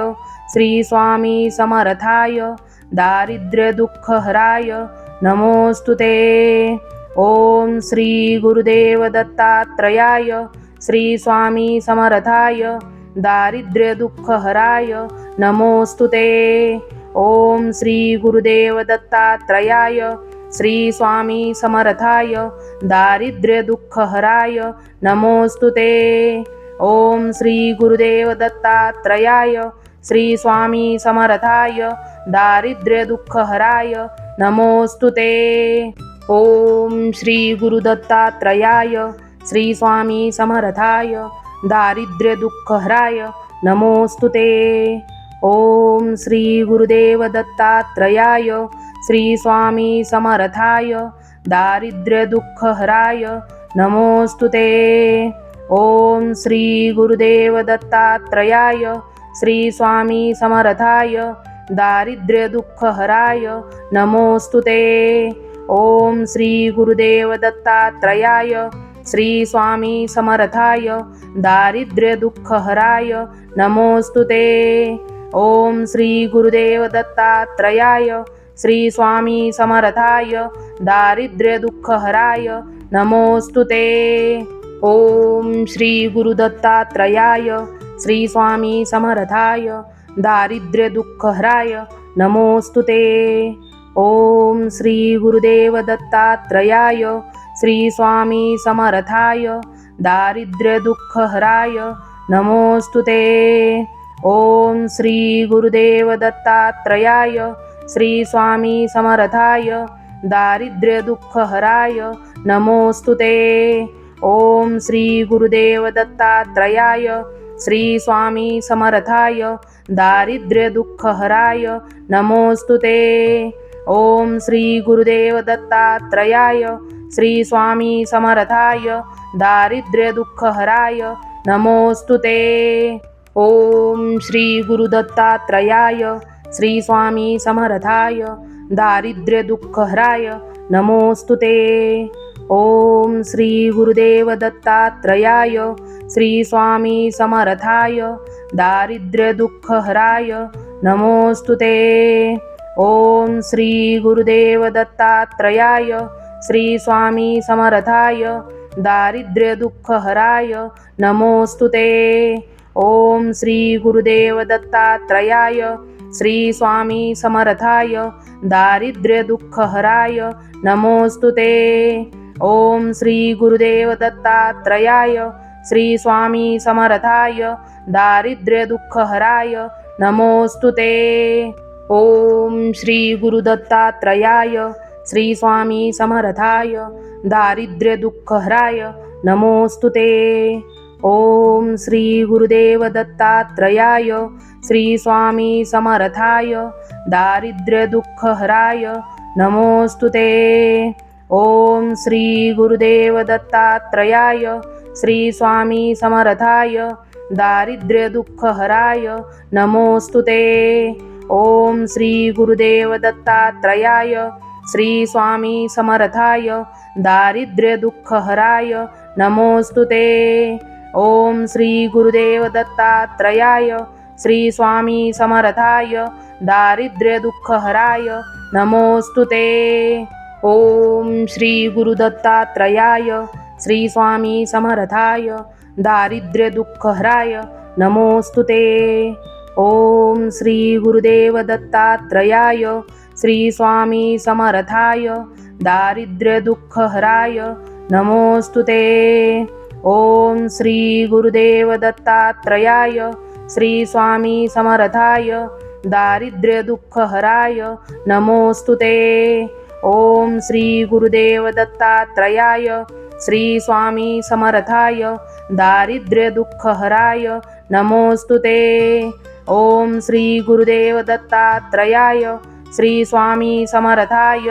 श्री स्वामी समर्थाय दारिद्र्य दुःख हराय नमोस्तुते। ओम श्री गुरुदेव दत्तात्रयाय श्री स्वामी समर्थाय दारिद्र्य दुःख हराय नमोस्तुते। ओम श्री गुरुदेव दत्तात्रयाय श्री स्वामी समर्थाय दारिद्र्य दुःख हराय नमोस्तुते। ओम श्री गुरुदेव दत्तात्रयाय श्री स्वामी समर्थाय दारिद्र्य दुःख हराय नमोस्तुते। ओम श्री गुरु दत्तात्रयाय श्री स्वामी समर्थाय दारिद्र्य दुःख हराय नमोस्तुते। ओम श्री गुरुदेव दत्तात्रयाय श्री स्वामी समर्थाय दारिद्र्य दुःख हराय नमोस्तुते। ओम श्री गुरुदेव दत्तात्रयाय श्री स्वामी समर्थाय दारिद्र्य दुःख हराय नमोस्तुते। ओम श्री गुरुदेव दत्तात्रयाय श्री स्वामी समर्थाय दारिद्र्य दुःख हराय नमोस्तुते। ओम श्री गुरुदेव दत्तात्रयाय श्री स्वामी समर्थाय दारिद्र्य दुःख हराय नमोस्तुते। ओम श्री गुरु दत्तात्रयाय श्री स्वामी समर्थाय दारिद्र्य दुःख हराय नमोस्तुते। ओम श्री गुरुदेव दत्तात्रयाय श्री स्वामी समर्थाय दारिद्र्य दुःख हराय नमोस्तुते। ओम श्री गुरुदेव दत्तात्रयाय श्री स्वामी समर्थाय दारिद्र्य दुःख हराय नमोस्तुते। ओम श्री गुरुदेव दत्तात्रयाय श्री स्वामी समर्थाय दारिद्र्य दुःख हराय नमोस्तुते। ओम श्री गुरुदेव दत्तात्रयाय श्री स्वामी समर्थाय दारिद्र्य दुःख हराय नमोस्तुते। ओम श्री गुरु दत्तात्रयाय श्री स्वामी समर्थाय दारिद्र्य दुःख हराय नमोस्तुते। ओम श्री गुरुदेव दत्तात्रयाय श्री स्वामी समर्थाय दारिद्र्य दुःख हराय नमोस्तुते। ओम श्री गुरुदेव दत्तात्रयाय श्री स्वामी समर्थाय दारिद्र्य दुःख हराय नमोस्तुते। ओम श्री गुरुदेव दत्तात्रयाय श्री स्वामी समर्थाय दारिद्र्य दुःख हराय नमोस्तु ते। ओम श्री गुरुदेव दत्तात्रयाय श्री स्वामी समर्थाय दारिद्र्य दुःख हराय नमोस्तु ते। ओम श्री गुरु दत्तात्रयाय श्री स्वामी समर्थाय दारिद्र्य दुःख हराय नमोस्तु ते। ओम श्री गुरुदेव दत्तात्रयाय श्री स्वामी समर्थाय दारिद्र्य दुःख हराय नमोस्तु ते। ओम श्री गुरुदेव दत्तात्रयाय श्री स्वामी समर्थाय दारिद्र्य दुःख हराय नमोस्तु ते। ओम श्री गुरुदेव दत्तात्रयाय श्री स्वामी समर्थाय दारिद्र्य दुःख हराय नमोस्तु ते। ओम श्री गुरुदेव दत्तात्रयाय श्री स्वामी समर्थाय दारिद्र्य दुःख हराय नमोस्तु ते। ओम श्री गुरु दत्तात्रयाय श्री स्वामी समर्थाय दारिद्र्य दुःख हराय नमोस्तु ते। ओम श्री गुरुदेव दत्तात्रयाय श्री स्वामी समर्थाय दारिद्र्य दुःख हराय नमोस्तु ते। ओम श्री गुरुदेव दत्तात्रयाय श्री स्वामी समर्थाय दारिद्र्य दुःख हराय नमोस्तु ते। ओम श्री गुरुदेव दत्तात्रयाय श्री स्वामी समर्थाय दारिद्र्य दुःख हराय नमोस्तु ते। ओम श्री गुरुदेव दत्तात्रयाय श्री स्वामी समर्थाय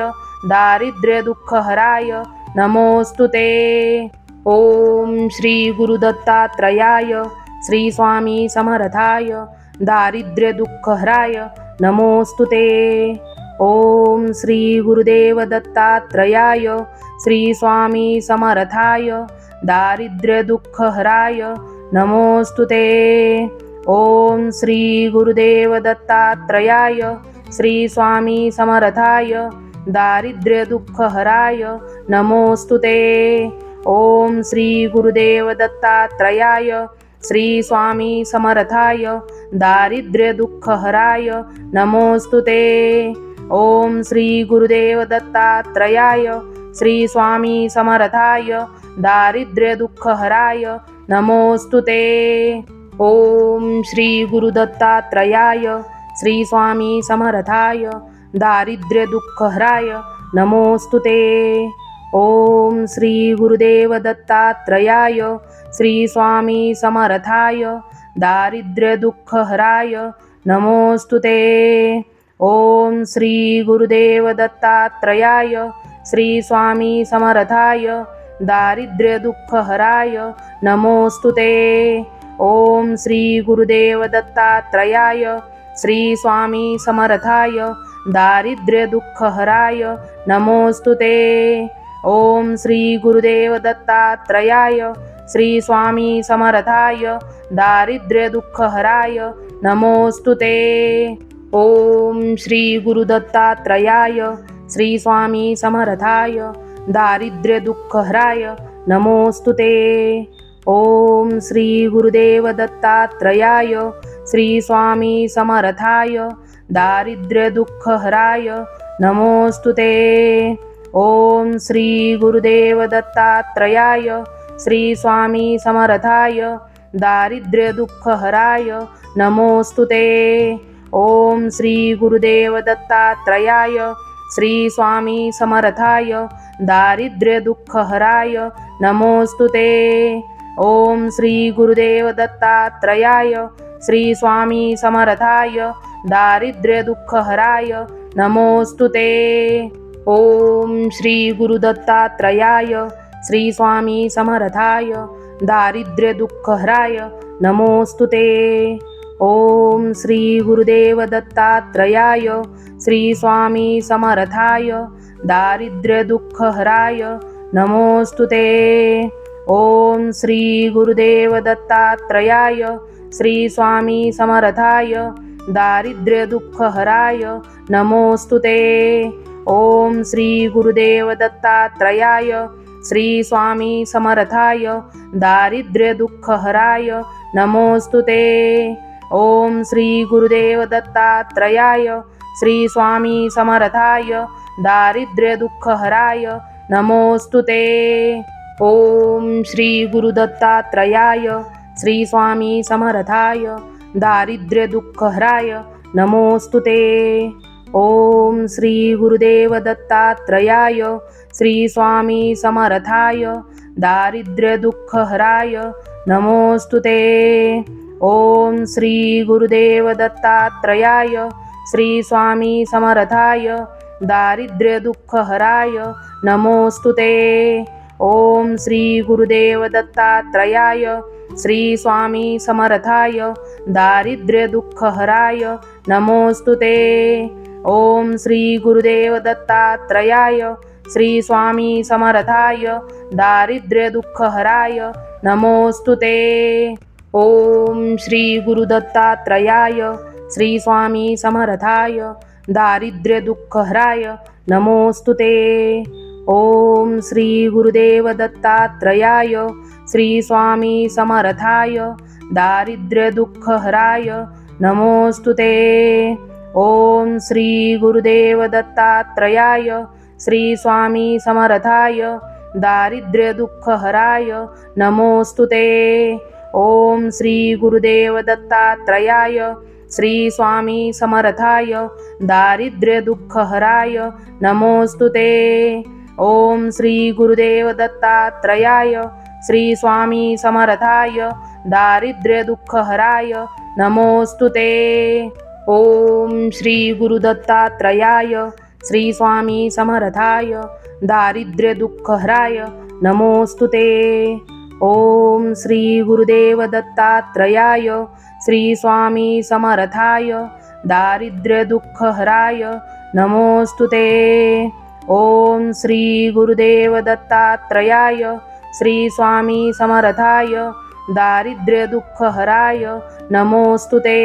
दारिद्र्य दुःख हराय नमोस्तु ते। ओम श्री गुरु दत्तात्रयाय श्री स्वामी समर्थाय दारिद्र्य दुःख हराय नमोस्तु ते। ओम श्री गुरुदेव दत्तात्रयाय श्री स्वामी समर्थाय दारिद्र्य दुःख हराय नमोस्तु ते। ओम श्री गुरुदेव दत्तात्रयाय श्री स्वामी समर्थाय दारिद्र्य दुःख हराय नमोस्तु ते। ओम श्री गुरुदेव दत्तात्रयाय श्री स्वामी समर्थाय दारिद्र्य दुःख हराय नमोस्तु ते। ओम श्री गुरुदेव दत्तात्रयाय श्री स्वामी समर्थाय दारिद्र्य दुःख हराय नमोस्तु ते। ओम श्री गुरु दत्तात्रयाय श्री स्वामी समर्थाय दारिद्र्य दुःख हराय नमोस्तु ते। ओम श्री गुरुदेव दत्तात्रयाय श्री स्वामी समर्थाय दारिद्र्य दुःख हराय नमोस्तु ते। ओम श्री गुरुदेव दत्तात्रयाय श्री स्वामी समर्थाय दारिद्र्य दुःख हराय नमोस्तु ते। ओम श्री गुरुदेव दत्तात्रयाय श्री स्वामी समर्थाय दारिद्र्य दुःख हराय नमोस्तु ते। ओम श्री गुरुदेव दत्तात्रयाय श्री स्वामी समर्थाय दारिद्र्य दुःख हराय नमोस्तु ते। ओम श्री गुरु दत्तात्रयाय श्री स्वामी समर्थाय दारिद्र्य दुःख हराय नमोस्तु ते। ओम श्री गुरुदेव दत्तात्रयाय श्री स्वामी समर्थाय दारिद्र्य दुःख हराय नमोस्तु ते। ओम श्री गुरुदेव दत्तात्रयाय श्री स्वामी समर्थाय दारिद्र्य दुःख हराय नमोस्तु ते। ओम श्री गुरुदेव दत्तात्रयाय श्री स्वामी समर्थाय दारिद्र्य दुःख हराय नमोस्तु ते। ओम श्री गुरुदेव दत्तात्रयाय श्री स्वामी समर्थाय दारिद्र्य दुःख हराय नमोस्तु ते। ओम श्री गुरु दत्तात्रयाय श्री स्वामी समर्थाय दारिद्र्य दुःख हराय नमोस्तु ते। ओम श्री गुरुदेव दत्तात्रयाय श्री स्वामी समर्थाय दारिद्र्य दुःख हराय नमोस्तु ते। ओम श्री गुरुदेव दत्तात्रयाय श्री स्वामी समर्थाय दारिद्र्य दुःख हराय नमोस्तु ते। ओम श्री गुरुदेव दत्तात्रयाय श्री स्वामी समर्थाय दारिद्र्य दुःख हराय नमोस्तु ते। ओम श्री गुरुदेव दत्तात्रयाय श्री स्वामी समर्थाय दारिद्र्य दुःख हराय नमोस्तुते। ओम श्री गुरु दत्तात्रयाय श्री स्वामी समर्थाय दारिद्र्य दुःख हराय नमोस्तुते। ओम श्री गुरुदेव दत्तात्रयाय श्री स्वामी समर्थाय दारिद्र्य दुःख हराय नमोस्तुते। ओम श्री गुरुदेव दत्तात्रयाय श्री स्वामी समर्थाय दारिद्र्य दुःख हराय नमोस्तुते। ओम श्री गुरुदेव दत्तात्रयाय श्री स्वामी समर्थाय दारिद्र्य दुःख हराय नमोस्तुते। ओम श्री गुरुदेव दत्तात्रयाय श्री स्वामी समर्थाय दारिद्र्य दुःख हराय नमोस्तुते। ओम श्री गुरु दत्तात्रयाय श्री स्वामी समर्थाय दारिद्र्य दुःख हराय नमोस्तुते। ओम श्री गुरुदेव दत्तात्रयाय श्री स्वामी समर्थाय दारिद्र्य दुःख हराय नमोस्तुते। ओम श्री गुरुदेव दत्तात्रयाय श्री स्वामी समर्थाय दारिद्र्य दुःख हराय नमोस्तुते। ओम श्री गुरुदेव दत्तात्रयाय श्री स्वामी समर्थाय दारिद्र्य दुःख हराय नमोस्तुते। ओम श्री गुरुदेव दत्तात्रयाय श्री स्वामी समर्थाय दारिद्र्य दुःख हराय नमोस्तुते। ओम श्री गुरु दत्तात्रयाय श्री स्वामी समर्थाय दारिद्र्य दुःख हराय नमोस्तुते। ओम श्री गुरुदेव दत्तात्रयाय श्री स्वामी समर्थाय दारिद्र्य दुःख हराय नमोस्तुते। ओम श्री गुरुदेव दत्तात्रयाय श्री स्वामी समर्थाय दारिद्र्य दुःख हराय नमोस्तुते।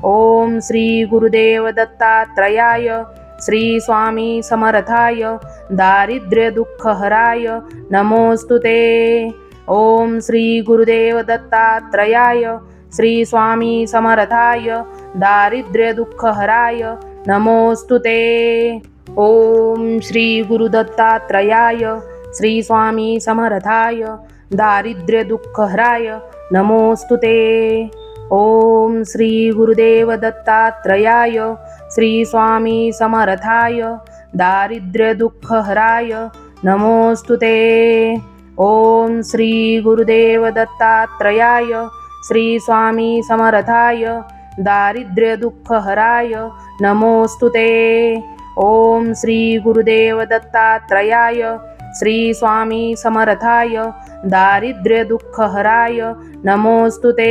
ओम श्री गुरुदेव दत्तात्रयाय श्री स्वामी समर्थाय दारिद्र्य दुःख हराय नमोस्तुते। ओम श्री गुरुदेव दत्तात्रयाय श्री स्वामी समर्थाय दारिद्र्य दुःख हराय नमोस्तुते। ओम श्री गुरु दत्तात्रयाय श्री स्वामी समर्थाय दारिद्र्य दुःख हराय नमोस्तुते। ओम श्री गुरुदेव दत्तात्रयाय श्री स्वामी समर्थाय दारिद्र्य दुःख हराय नमोस्तुते। ओम श्री गुरुदेव दत्तात्रयाय श्री स्वामी समर्थाय दारिद्र्य दुःख हराय नमोस्तुते। ओम श्री गुरुदेव दत्तात्रयाय श्री स्वामी समर्थाय दारिद्र्य दुःख हराय नमोस्तुते।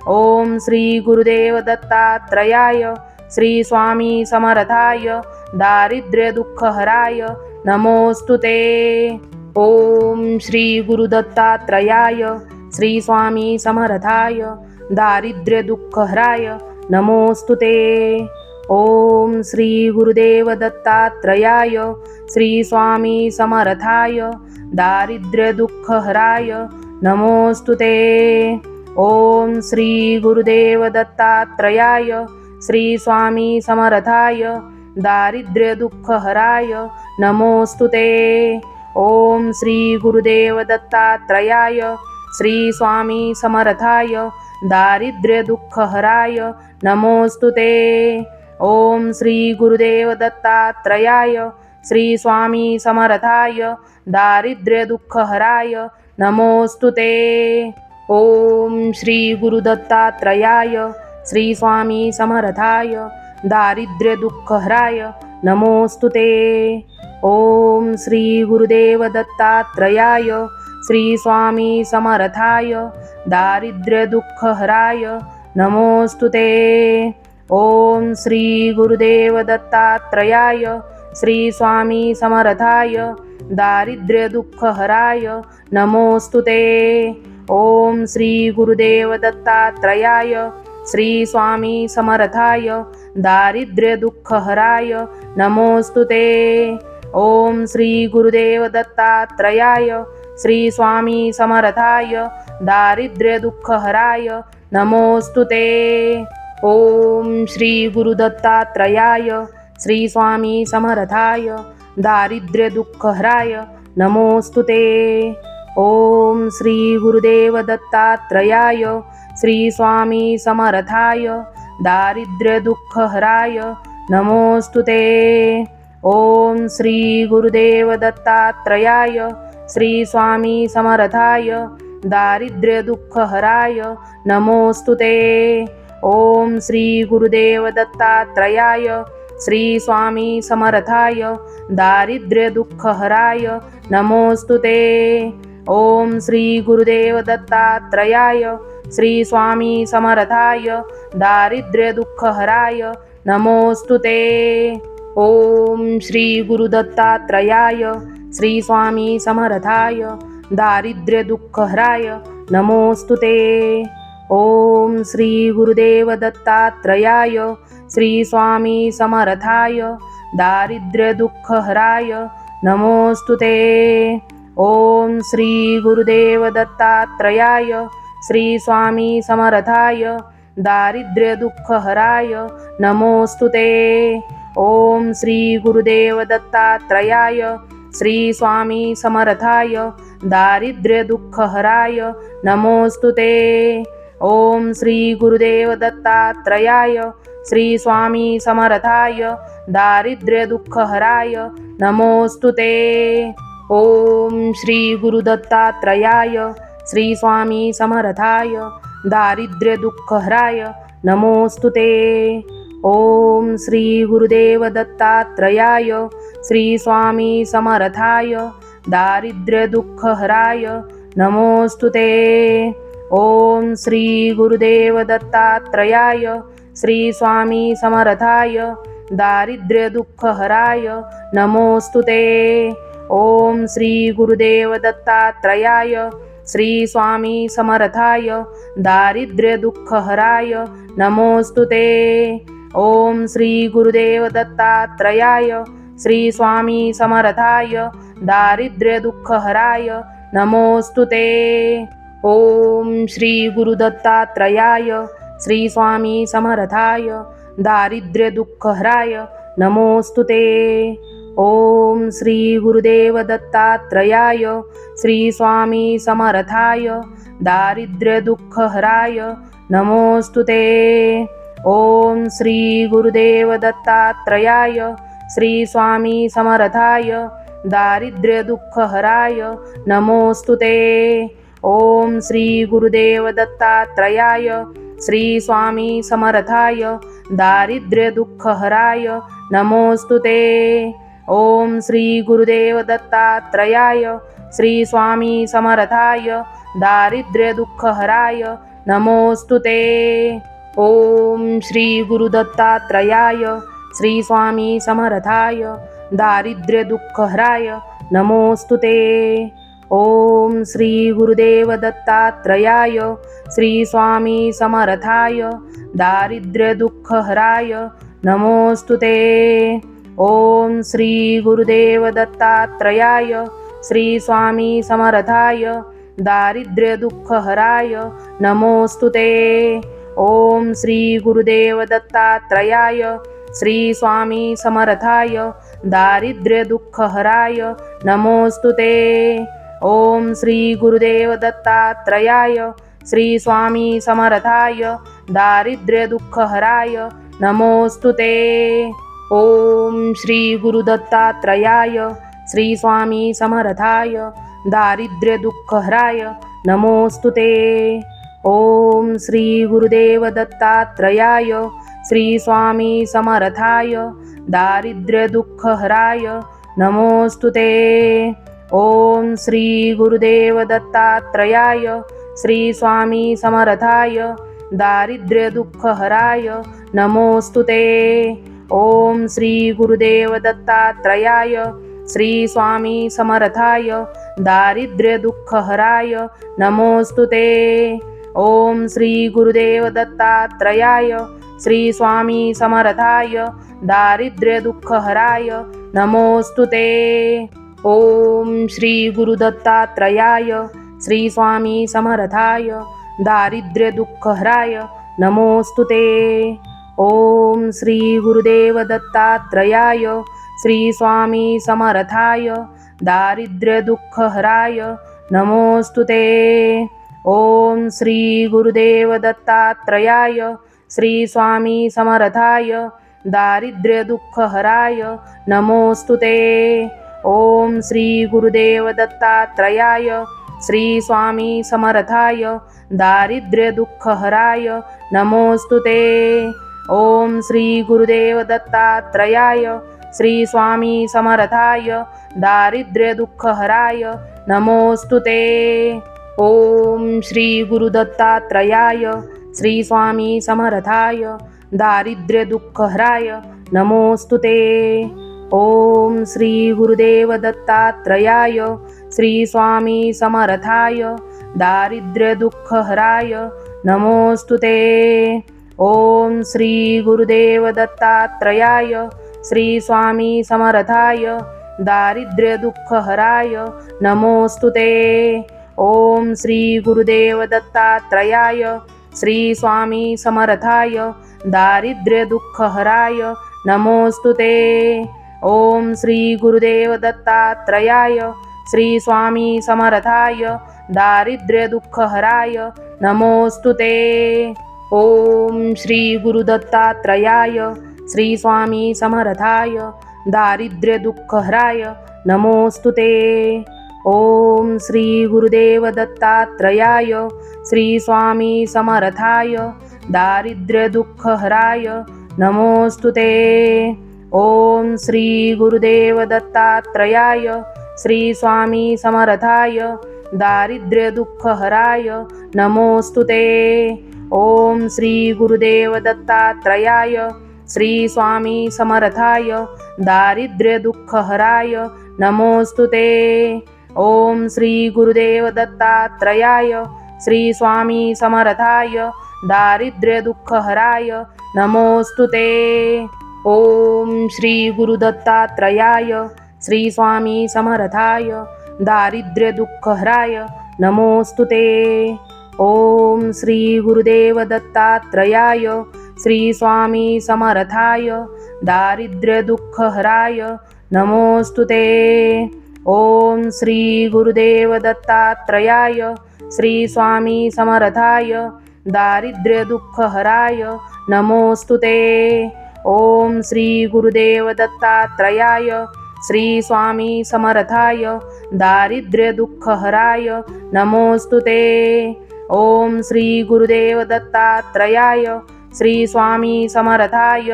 ओम श्री गुरुदेव दत्तात्रयाय श्री स्वामी समर्थाय दारिद्र्य दुःख हराय नमोस्तुते। ओम श्री गुरु दत्तात्रयाय श्री स्वामी समर्थाय दारिद्र्य दुःख हराय नमोस्तुते। ओम श्री गुरुदेव दत्तात्रयाय श्री स्वामी समर्थाय दारिद्र्य दुःख हराय नमोस्तुते। ओम श्री गुरुदेव दत्तात्रयाय श्री स्वामी समर्थाय दारिद्र्य दुःख हराय नमोस्तुते। ओम श्री गुरुदेव दत्तात्रयाय श्री स्वामी समर्थाय दारिद्र्य दुःख हराय नमोस्तुते। ओम श्री गुरुदेव दत्तात्रयाय श्री स्वामी समर्थाय दारिद्र्य दुःख हराय नमोस्तुते। ओम श्री गुरु दत्तात्रयाय श्री स्वामी समर्थाय दारिद्र्य दुःख हराय नमोस्तुते। ओम श्री गुरुदेव दत्तात्रयाय श्री स्वामी समर्थाय दारिद्र्य दुःख हराय नमोस्तुते। ओम श्री गुरुदेव दत्तात्रयाय श्री स्वामी समर्थाय दारिद्र्य दुःख हराय नमोस्तुते। ओम श्री गुरुदेव दत्तात्रयाय श्री स्वामी समर्थाय दारिद्र्य दुःख हराय नमोस्तुते। ओम श्री गुरुदेव दत्तात्रयाय श्री स्वामी समर्थाय दारिद्र्य दुःख हराय नमोऽस्तु ते। ओम श्री गुरुदत्तात्रयाय श्री स्वामी समर्थाय दारिद्र्य दुःखहराय नमोऽस्तु ते। ओम श्री गुरुदेव दत्तात्रयाय श्री स्वामी समर्थाय दारिद्र्य दुःखहराय नमोऽस्तु ते। ओम श्री गुरुदेव दत्तात्रयाय श्री स्वामी समर्थाय दारिद्र्य दुःखहराय नमोऽस्तु ते। ओम श्री गुरुदेव दत्तात्रयाय श्री स्वामी समर्थाय दारिद्र्य दुःखहराय नमोऽस्तु ते। ओम श्री गुरुदेव दत्तात्रयाय श्री स्वामी समर्थाय दारिद्र्य दुःखहराय नमोऽस्तु ते। ओम श्री गुरुदत्तात्रयाय श्री स्वामी समर्थाय दारिद्र्य दुःखहराय नमोऽस्तु ते। ओम श्री गुरुदेव दत्तात्रयाय श्री स्वामी समर्थाय दारिद्र्य दुःखहराय नमोऽस्तु ते। ओम श्री गुरुदेव दत्तात्रयाय श्री स्वामी समर्थाय दारिद्र्य दुःखहराय नमोऽस्तु ते। ओम श्री गुरुदेव दत्तात्रयाय श्री स्वामी समर्थाय दारिद्र्य दुःखहराय नमोऽस्तु ते। ओम श्री गुरुदेव दत्तात्रयाय श्री स्वामी समर्थाय दारिद्र्य दुःखहराय नमोऽस्तु ते। ओम श्री गुरुदत्तात्रयाय श्री स्वामी समर्थाय दारिद्र्य दुःखहराय नमोऽस्तु ते। ओम श्री गुरुदेव दत्तात्रयाय श्री स्वामी समर्थाय दारिद्र्य दुःखहराय नमोऽस्तु ते। ओम श्री गुरुदेव दत्तात्रयाय श्री स्वामी समर्थाय दारिद्र्य दुःखहराय नमोऽस्तु ते। ओम श्री गुरुदेव दत्तात्रयाय श्री स्वामी समर्थाय दारिद्र्य दुःखहराय नमोऽस्तु ते। ओम श्री गुरुदेव दत्तात्रयाय श्री स्वामी समर्थाय दारिद्र्य दुःखहराय नमोऽस्तु ते। ओम श्री गुरुदत्तात्रयाय श्री स्वामी समर्थाय दारिद्र्य दुःखहराय नमोऽस्तु ते। ओम श्री गुरुदेव दत्तात्रयाय श्री स्वामी समर्थाय दारिद्र्य दुःखहराय नमोऽस्तु ते। ओम श्री गुरुदेव दत्तात्रयाय श्री स्वामी समर्थाय दारिद्र्य दुःखहराय नमोऽस्तु ते। ओम श्री गुरुदेव दत्तात्रयाय श्री स्वामी समर्थाय दारिद्र्य दुःखहराय नमोऽस्तु ते। ओम श्री गुरुदेव दत्तात्रयाय श्री स्वामी समर्थाय दारिद्र्य दुःखहराय नमोऽस्तु ते। ओम श्री गुरुदत्तात्रयाय श्री स्वामी समर्थाय दारिद्र्य दुःखहराय नमोऽस्तु ते। ओम श्री गुरुदेव दत्तात्रयाय श्री स्वामी समर्थाय दारिद्र्य दुःखहराय नमोऽस्तु ते। ओम श्री गुरुदेव दत्तात्रयाय श्री स्वामी समर्थाय दारिद्र्य दुःखहराय नमोऽस्तु ते। ओम श्री गुरुदेव दत्तात्रयाय श्री स्वामी समर्थाय दारिद्र्य दुःखहराय नमोऽस्तु ते। ओम श्री गुरुदेव दत्तात्रयाय श्री स्वामी समर्थाय दारिद्र्य दुःखहराय नमोऽस्तु ते। ओम श्री गुरुदत्तात्रयाय श्री स्वामी समर्थाय दारिद्र्य दुःखहराय नमोऽस्तु ते। ओम श्री गुरुदेव दत्तात्रयाय श्री स्वामी समर्थाय दारिद्र्य दुःखहराय नमोऽस्तु ते। ओम श्री गुरुदेव दत्तात्रयाय श्री स्वामी समर्थाय दारिद्र्य दुःखहराय नमोऽस्तु ते। ओम श्री गुरुदेव दत्तात्रयाय श्री स्वामी समर्थाय दारिद्र्य दुःखहराय नमोऽस्तु ते। ओम श्री गुरुदेव दत्तात्रयाय श्री स्वामी समर्थाय दारिद्र्य दुःखहराय नमोऽस्तु ते। ओम श्री गुरुदत्तात्रयाय श्री स्वामी समर्थाय दारिद्र्यदुःखहराय नमोस्तुते। ओम श्री गुरुदेव दत्तात्रयाय श्री स्वामी समर्थाय दारिद्र्यदुःखहराय नमोस्तुते। ओम श्री गुरुदेव दत्तात्रयाय श्री स्वामी समर्थाय दारिद्र्यदुःखहराय नमोस्तुते। ओम श्री गुरुदेव दत्तात्रयाय श्री स्वामी समर्थाय दारिद्र्यदुःखहराय नमोस्तुते। ओम श्री गुरुदेव दत्तात्रयाय श्री स्वामी समर्थाय दारिद्र्यदुःखहराय नमोस्तुते। ओम श्री गुरुदत्तात्रयाय श्री स्वामी समर्थाय दारिद्र्यदुःखहराय नमोस्तुते। ओम श्री गुरुदेव दत्तात्रयाय श्री स्वामी समर्थाय दारिद्र्यदुःखहराय नमोस्तुते। ओम श्री गुरुदेव दत्तात्रयाय श्री स्वामी समर्थाय दारिद्र्यदुःखहराय नमोस्तुते। ओम श्री गुरुदेव दत्तात्रयाय श्री स्वामी समर्थाय दारिद्र्यदुःखहराय नमोस्तुते। ओम श्री गुरुदेव दत्तात्रयाय श्री स्वामी समर्थाय दारिद्र्यदुःखहराय नमोस्तुते। ओम श्री गुरुदत्तात्रयाय श्री स्वामी समर्थाय दारिद्र्यदुःखहराय नमोस्तुते। ओम श्री गुरुदेव दत्तात्रयाय श्री स्वामी समर्थाय दारिद्र्यदुःखहराय नमोस्तुते। ओम श्री गुरुदेव दत्तात्रयाय श्री स्वामी समर्थाय दारिद्र्यदुःखहराय नमोस्तुते। ओम श्री गुरुदेव दत्तात्रयाय श्री स्वामी समर्थाय दारिद्र्यदुःखहराय नमोस्तुते। ओम श्री गुरुदेव दत्तात्रयाय श्री स्वामी समर्थाय दारिद्र्यदुःखहराय नमोस्तुते। ओम श्री गुरुदत्तात्रयाय श्री स्वामी समर्थाय दारिद्र्यदुःखहराय नमोस्तुते। ओम श्री गुरुदेव दत्तात्रयाय श्री स्वामी समर्थाय दारिद्र्यदुःखहराय नमोस्तुते। ओम श्री गुरुदेव दत्तात्रयाय श्री स्वामी समर्थाय दारिद्र्यदुःखहराय नमोस्तुते। ओम श्री गुरुदेव दत्तात्रयाय श्री स्वामी समर्थाय दारिद्र्यदुःखहराय नमोस्तुते। ओम श्री गुरुदेव दत्तात्रयाय श्री स्वामी समर्थाय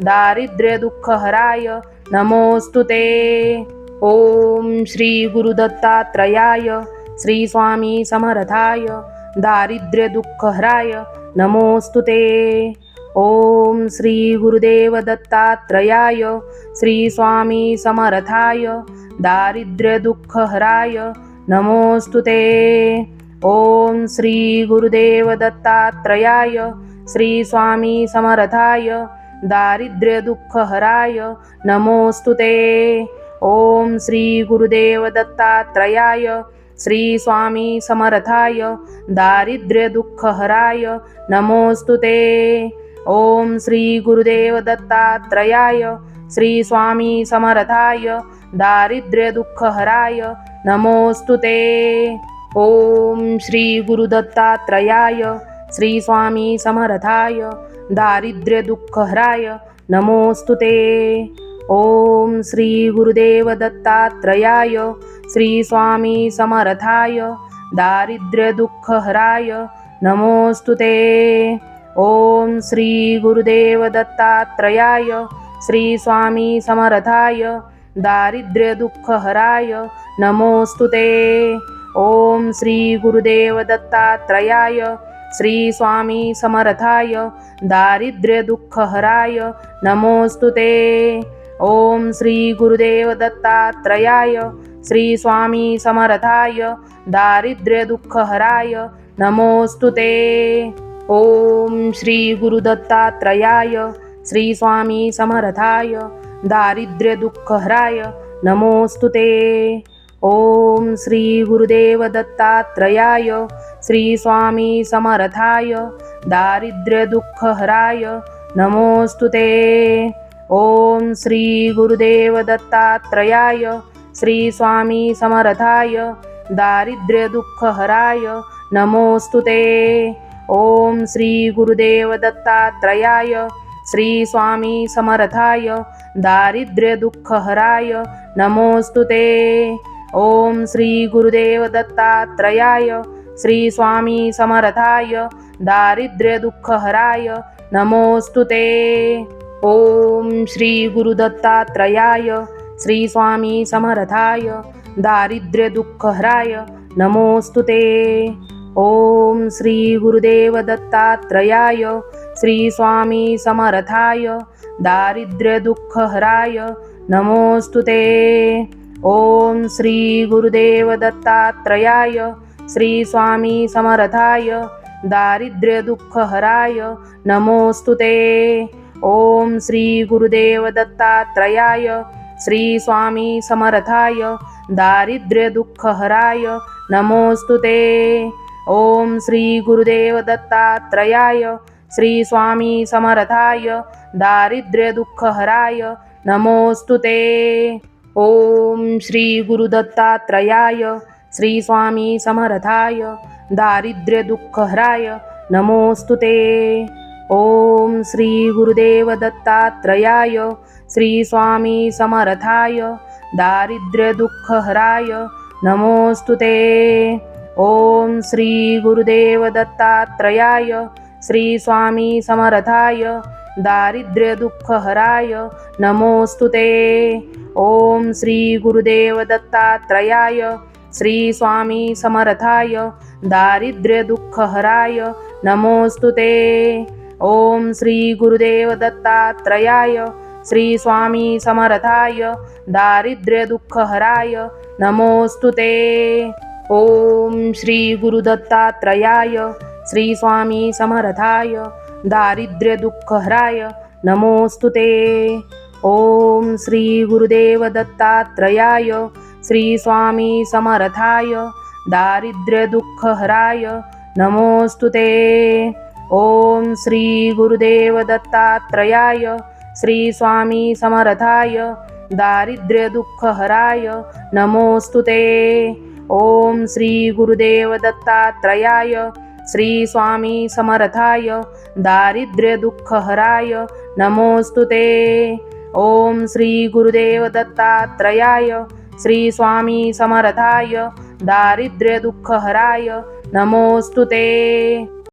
दारिद्र्यदुःखहराय नमोस्तुते। ओम श्री गुरुदत्तात्रयाय श्री स्वामी समर्थाय दारिद्र्यदुःखहराय नमोस्तुते। ओम श्री गुरुदेव दत्तात्रयाय श्री स्वामी समर्थाय दारिद्र्यदुःखहराय नमोस्तुते। ओम श्री गुरुदेव दत्तात्रयाय श्री स्वामी समर्थाय दारिद्र्यदुःखहराय नमोस्तुते। ओम श्री गुरुदेव दत्तात्रयाय श्री स्वामी समर्थाय दारिद्र्यदुःखहराय नमोस्तुते। ओम श्री गुरुदेव दत्तात्रयाय श्री स्वामी समर्थाय दारिद्र्यदुःखहराय नमोस्तुते। ओम श्री गुरुदत्तात्रयाय श्री स्वामी समर्थाय दारिद्र्यदुःखहराय नमोस्तुते। ओम श्री गुरुदेव दत्तात्रयाय श्री स्वामी समर्थाय दारिद्र्यदुःखहराय नमोस्तुते। ओम श्री गुरुदेव दत्तात्रयाय श्री स्वामी समर्थाय दारिद्र्यदुःखहराय नमोस्तुते। ओम श्री गुरुदेव दत्तात्रयाय श्री स्वामी समर्थाय दारिद्र्यदुःखहराय नमोस्तुते। ओम श्री गुरुदेव दत्तात्रयाय श्री स्वामी समर्थाय दारिद्र्यदुःखहराय नमोस्तुते। ओम श्री गुरुदत्तात्रयाय श्री स्वामी समर्थाय दारिद्र्यदुःखहराय नमोस्तुते। ओम श्री गुरुदेव दत्तात्रयाय श्री स्वामी समर्थाय दारिद्र्य दुःख हराय नमोस्तुते। ओम श्री गुरुदेव दत्तात्रयाय श्री स्वामी समर्थाय दारिद्र्य दुःख हराय नमोस्तुते। ओम श्री गुरुदेव दत्तात्रयाय श्री स्वामी समर्थाय दारिद्र्य दुःख हराय नमोस्तुते। ओम श्री गुरुदेव दत्तात्रयाय श्री स्वामी समर्थाय दारिद्र्य दुःख हराय नमोस्तुते। ओम श्री गुरु दत्तात्रयाय श्री स्वामी समर्थाय दारिद्र्य दुःख हराय नमोस्तुते। ओम श्री गुरुदेव दत्तात्रयाय श्री स्वामी समर्थाय दारिद्र्य दुःख हराय नमोस्तुते। ओम श्री गुरुदेव दत्तात्रयाय श्री स्वामी समर्थाय दारिद्र्य दुःख हराय नमोस्तुते। ओम श्री गुरुदेव दत्तात्रयाय श्री स्वामी समर्थाय दारिद्र्य दुःख हराय नमोस्तुते। ओम श्री गुरुदेव दत्तात्रयाय श्री स्वामी समर्थाय दारिद्र्य दुःख हराय नमोस्तुते। ओम श्री गुरु दत्तात्रयाय श्री स्वामी समर्थाय दारिद्र्य दुःख हराय नमोस्तुते। ओम श्री गुरुदेव दत्तात्रयाय श्री स्वामी समर्थाय दारिद्र्य दुःख हराय नमोस्तुते। ओम श्री गुरुदेव दत्तात्रयाय श्री स्वामी समर्थाय दारिद्र्य दुःख हराय नमोस्तुते। ओम श्री गुरुदेव दत्तात्रयाय श्री स्वामी समर्थाय दारिद्र्य दुःख हराय नमोस्तुते। ओम श्री गुरुदेव दत्तात्रयाय श्री स्वामी समर्थाय दारिद्र्य दुःख हराय नमोस्तुते। ओम श्री गुरु दत्तात्रयाय श्री स्वामी समर्थाय दारिद्र्य दुःख हराय नमोस्तुते। ओम श्री गुरुदेव दत्तात्रयाय श्री स्वामी समर्थाय दारिद्र्य दुःख हराय नमोस्तुते। ओम श्री गुरुदेव दत्तात्रयाय श्री स्वामी समर्थाय दारिद्र्य दुःख हराय नमोस्तुते। ओम श्री गुरुदेव दत्तात्रयाय श्री स्वामी समर्थाय दारिद्र्य दुःख हराय नमोस्तुते। ओम श्री गुरुदेव दत्तात्रयाय श्री स्वामी समर्थाय दारिद्र्य दुःख हराय नमोस्तुते।